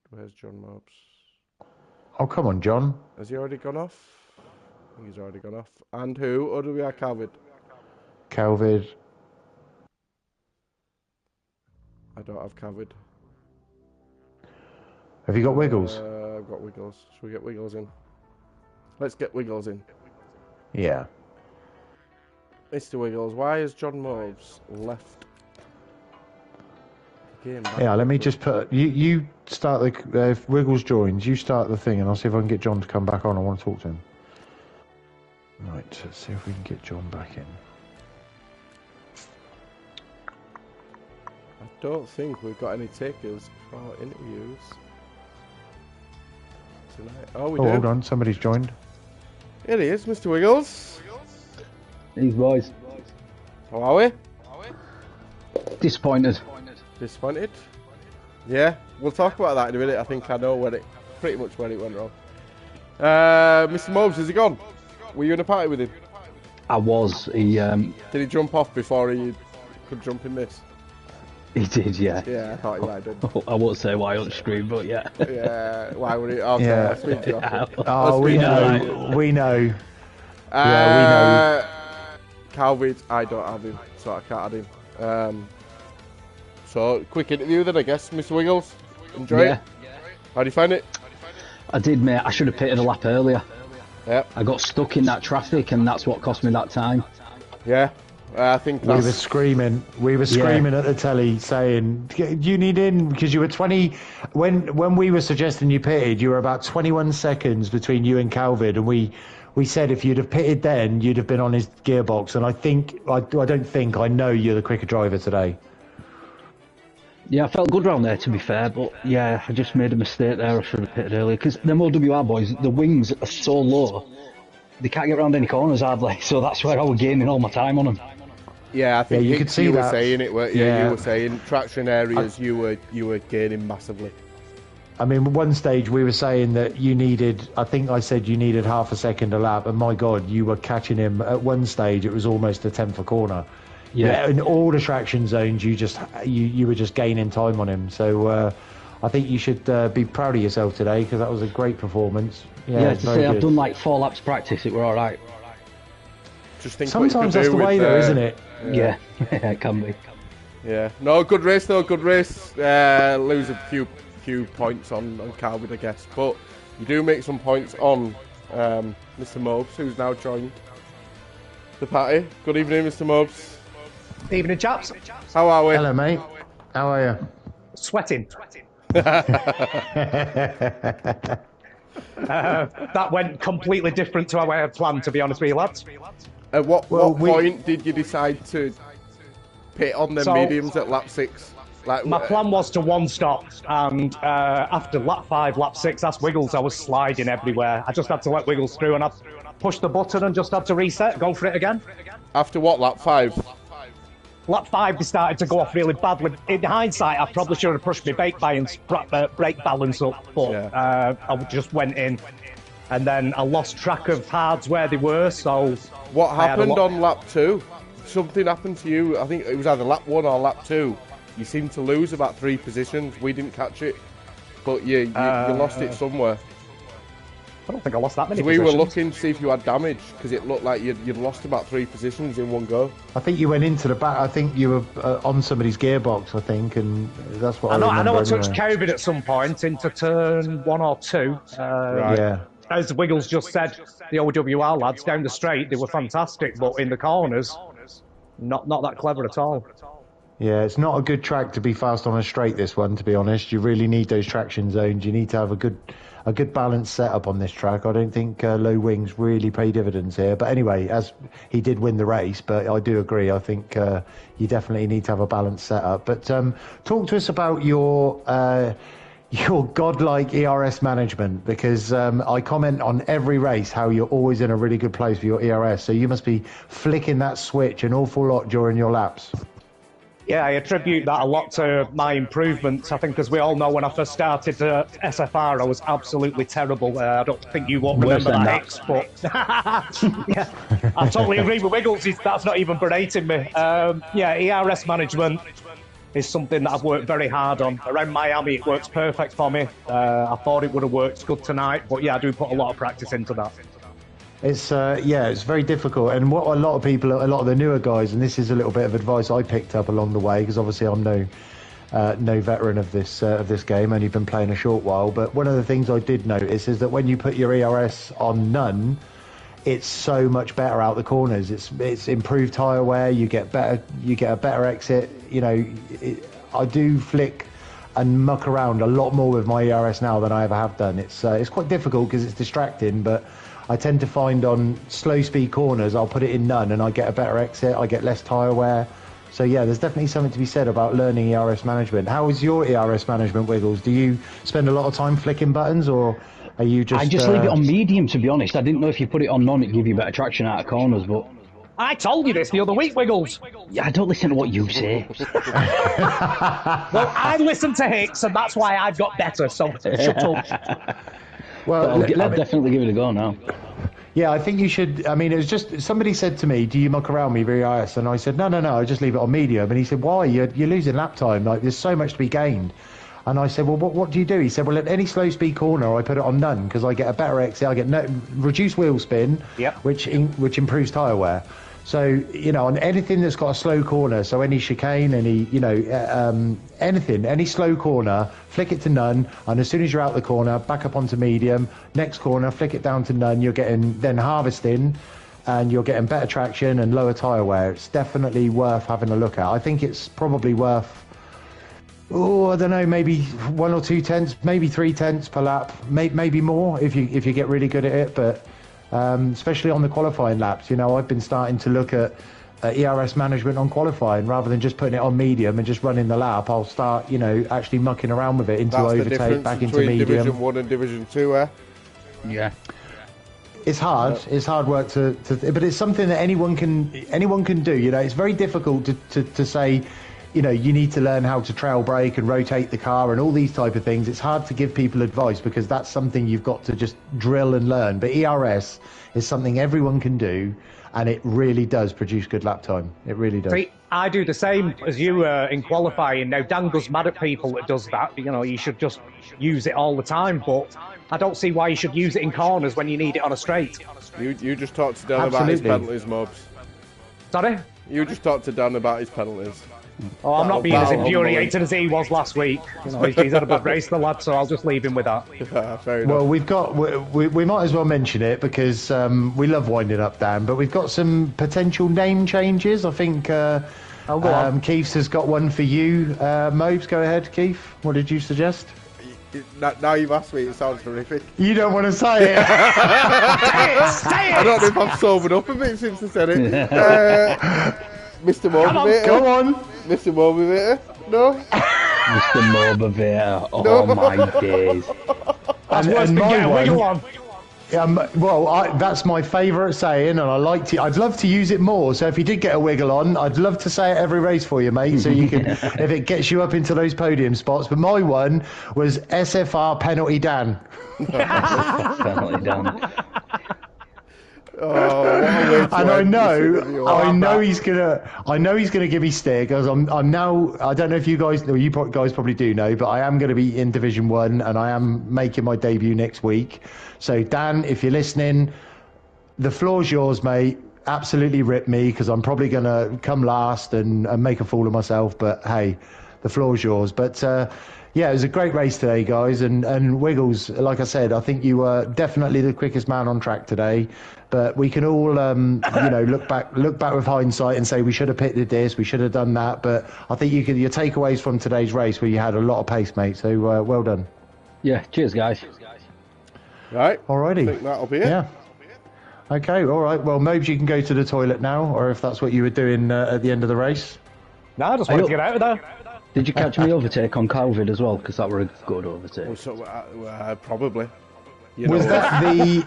A: Where's John Mobes?
B: Oh, come on, John.
A: Has he already gone off? I think he's already gone off. And who? Or do we have Calvid?
B: Calvid.
A: I don't have Calvid.
B: Have you got Wiggles?
A: I've got Wiggles. Should we get Wiggles in? Let's get Wiggles in.
B: Yeah.
A: Mr. Wiggles, why has John Mobes left?
B: Yeah, let me just put... You start the... if Wiggles joins, you start the thing and I'll see if I can get John to come back on. I want to talk to him. Right, let's see if we can get John back in.
A: I don't think we've got any takers for interviews tonight. Oh, we do.
B: Hold on, somebody's joined.
A: Here he is, Mr. Wiggles.
C: These boys.
A: How are we?
C: Disappointed.
A: Disappointed? Yeah, we'll talk about that in a minute. I think I know pretty much where it went wrong. Mr. Mobes, has he gone? Were you in a party with him?
C: I was.
A: Did he jump off before he could jump in this?
C: He did, yeah.
A: Yeah, I thought he might have done.
C: I won't say why on screen, but yeah.
A: Yeah, why would he? Okay,
B: Yeah.
A: I'll speak to you after.
B: Oh, we know. We know.
A: Yeah, we know. Calvid, I don't have him, so I can't add him. So, quick interview then, I guess. Mr. Wiggles, enjoy it. How do you find it?
C: I did, mate. I should have pitted a lap earlier.
A: Yeah.
C: I got stuck in that traffic, and that's what cost me that time.
A: Yeah. I think
B: we were screaming. We were screaming at the telly, saying, "You need in," because you were 20. When we were suggesting you pitted, you were about 21 seconds between you and Calvid, and we said if you'd have pitted then, you'd have been on his gearbox. And I know you're the quicker driver today.
C: Yeah, I felt good round there, to be fair, but yeah, I just made a mistake there. I should have pitted earlier, because them OWR boys, the wings are so low, they can't get around any corners hardly, so that's where I was gaining all my time on them.
A: Yeah, I think
B: you could see
A: you
B: that.
A: were saying it. You were saying traction areas. You were gaining massively.
B: I mean, at one stage we were saying that you needed. I think I said you needed half a second a lap, and my God, you were catching him. At one stage, it was almost a 10th a corner. Yeah, in all the traction zones, you were just gaining time on him. So I think you should be proud of yourself today because that was a great performance.
C: Yeah, to say I've done like 4 laps practice, it were all right.
A: Just think
B: sometimes that's the way, though, isn't it?
C: Yeah, it can be.
A: Yeah, no, good race though. Good race. Lose a few points on Calvin, I guess, but you do make some points on Mr. Mobes, who's now joined the party. Good evening, Mr. Mobes.
D: Evening, chaps.
A: How are we?
B: Hello, mate. How are you?
D: Sweating. That went completely different to how I had planned, to be honest with you, lads.
A: At what point did you decide to pit on them
D: So-
A: mediums at lap 6? Like,
D: My plan was to one stop, and after lap 5, lap 6, that's Wiggles. I was sliding everywhere. I just had to let Wiggles through, and I pushed the button and just had to reset, go for it again.
A: After what, lap 5?
D: Lap 5, they started to go off really badly. In hindsight, I probably should have pushed my brake balance up, but I just went in, and then I lost track of hards where they were. So
A: what happened on lap 2? Something happened to you. I think it was either lap 1 or lap 2. You seemed to lose about 3 positions. We didn't catch it, but you lost it somewhere.
D: I don't think I lost that many
A: So we
D: positions.
A: were looking to see if you had damage, because it looked like you'd lost about 3 positions in one go.
B: I think you went into the back. I think you were on somebody's gearbox, I think, and that's what I remember.
D: I know I touched
B: anyway.
D: Covid at some point into turn 1 or 2.
A: Right.
B: Yeah.
D: As Wiggles just said, the OWR lads down the straight, they were fantastic, but in the corners, not that clever at all.
B: Yeah, it's not a good track to be fast on a straight, this one, to be honest. You really need those traction zones. You need to have a good balanced setup on this track. I don't think low wings really pay dividends here. But anyway, as he did win the race, but I do agree. I think you definitely need to have a balanced setup. But talk to us about your godlike ERS management, because I comment on every race how you're always in a really good place for your ERS. So you must be flicking that switch an awful lot during your laps.
D: Yeah, I attribute that a lot to my improvements. I think, as we all know, when I first started at SFR, I was absolutely terrible. I don't think you won't remember that, Hicks, but yeah, I totally agree with Wiggles. That's not even berating me. ERS management is something that I've worked very hard on. Around Miami, it works perfect for me. I thought it would have worked good tonight, but yeah, I do put a lot of practice into that.
B: It's it's very difficult, and what a lot of the newer guys, and this is a little bit of advice I picked up along the way, because obviously I'm no veteran of this game, only been playing a short while. But one of the things I did notice is that when you put your ERS on none, it's so much better out the corners. It's improved tyre wear. You get a better exit. You know, I do flick and muck around a lot more with my ERS now than I ever have done. It's quite difficult because it's distracting, but I tend to find on slow speed corners, I'll put it in none and I get a better exit, I get less tyre wear. So yeah, there's definitely something to be said about learning ERS management. How is your ERS management, Wiggles? Do you spend a lot of time flicking buttons, or are you just...
C: I just leave it on medium, to be honest. I didn't know if you put it on none, it'd give you better traction out of corners, but...
D: I told you this the other week, Wiggles.
C: Yeah, I don't listen to what you say.
D: Well, I listen to Hicks, and that's why I've got better, so shut up.
B: Well,
C: I'll definitely give it a go now.
B: Yeah, I think you should. I mean, it was just somebody said to me, "Do you muck around me with ERS?" And I said, "No, I just leave it on medium." And he said, "Why? You're losing lap time. Like, there's so much to be gained." And I said, "Well, what do you do?" He said, "Well, at any slow speed corner, I put it on none because I get a better exit. I get reduced wheel spin, which improves tyre wear. So, you know, on anything that's got a slow corner, so any chicane, anything, any slow corner, flick it to none, and as soon as you're out the corner, back up onto medium, next corner, flick it down to none, you're getting then harvesting, and you're getting better traction and lower tyre wear. It's definitely worth having a look at. I think it's probably worth, I don't know, maybe 1 or 2 tenths, maybe 3 tenths per lap, maybe more if you get really good at it, but... especially on the qualifying laps, you know, I've been starting to look at ERS management on qualifying rather than just putting it on medium and just running the lap. I'll start, you know, actually mucking around with it into overtake, back into medium.
A: Division 1 and Division 2,
C: Yeah.
B: It's hard. It's hard work but it's something that anyone can do. You know, it's very difficult to say, you know, you need to learn how to trail brake and rotate the car and all these type of things. It's hard to give people advice because that's something you've got to just drill and learn. But ERS is something everyone can do, and it really does produce good lap time. It really does.
D: See, I do the same as you in qualifying. Now, Dan goes mad at people that does that. You know, you should just use it all the time, but I don't see why you should use it in corners when you need it on a straight.
A: You just talked to Dan about his penalties, Mobs.
D: Sorry?
A: You just talked to Dan about his penalties.
D: Oh, I'm not being as infuriated as he was last week. You know, he's had a bad race, the lad, so I'll just leave him with that.
A: Fair enough.
B: Well, we might as well mention it because we love winding up Dan, but we've got some potential name changes. I think
D: Go on.
B: Keith's has got one for you. Mobes, go ahead, Keith. What did you suggest?
A: Now you've asked me, it sounds horrific.
B: You don't want to say it.
A: I don't know if I've sobered up a bit since I said it. Mr. Motivator.
B: Go on.
A: Mr. Motivator. No?
C: Mr. Motivator. Oh,
A: No.
C: my days.
D: That's worse than
B: my
D: get a wiggle on.
B: That's my favourite saying, and I'd love to use it more. So if you did get a wiggle on, I'd love to say it every race for you, mate. So you can, if it gets you up into those podium spots. But my one was SFR penalty Dan.
C: Penalty Dan.
A: Oh, what a way to
B: And I
A: end this interview.
B: know he's gonna give me stick, because I'm now. I don't know if you guys, or you guys probably do know, but I am going to be in Division 1, and I am making my debut next week. So Dan, if you're listening, the floor's yours, mate. Absolutely rip me, because I'm probably going to come last and make a fool of myself. But hey, the floor's yours. But yeah, it was a great race today, guys. And Wiggles, like I said, I think you were definitely the quickest man on track today. But we can all, look back with hindsight and say we should have pitted this, we should have done that. But I think your takeaways from today's race where you had a lot of pace, mate. So well done.
C: Yeah, cheers, guys.
A: Right.
B: Alrighty.
A: I think that'll be it.
B: Yeah. Okay. All right. Well, maybe you can go to the toilet now, or if that's what you were doing at the end of the race.
D: No, I just wanted to get out of there.
C: Did you catch me overtake on COVID as well? Because that were a good overtake.
A: So, probably.
B: Was that the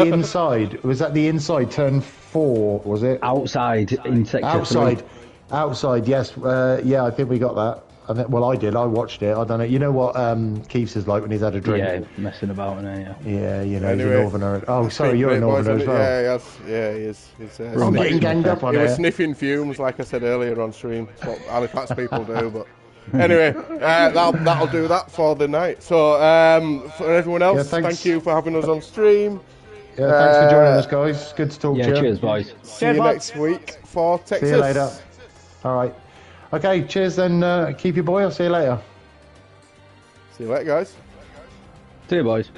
B: inside? Was that the inside turn 4? Was it
C: Outside in sector
B: outside?
C: 3.
B: Outside. Yes. Yeah. I think we got that. I did. I watched it. I don't know. You know what Keith's is like when he's had a drink.
C: Yeah, messing about in there.
B: Yeah. You know,
A: Anyway,
B: he's a northerner. Oh, sorry, you're a northerner as well.
A: Yeah, he is.
B: I'm getting ganged up on
A: He was
B: it.
A: sniffing fumes, like I said earlier on stream. That's what Halifax people do. But anyway, that'll do that for the night. So for everyone else, thank you for having us on stream.
B: Yeah, thanks for joining us, guys. Good to talk to you.
C: Yeah, cheers, boys.
A: See you next week for Texas.
B: See you later. All right. Okay, cheers then. Keep your boy. I'll see you later.
A: See you later, guys.
C: See you, boys.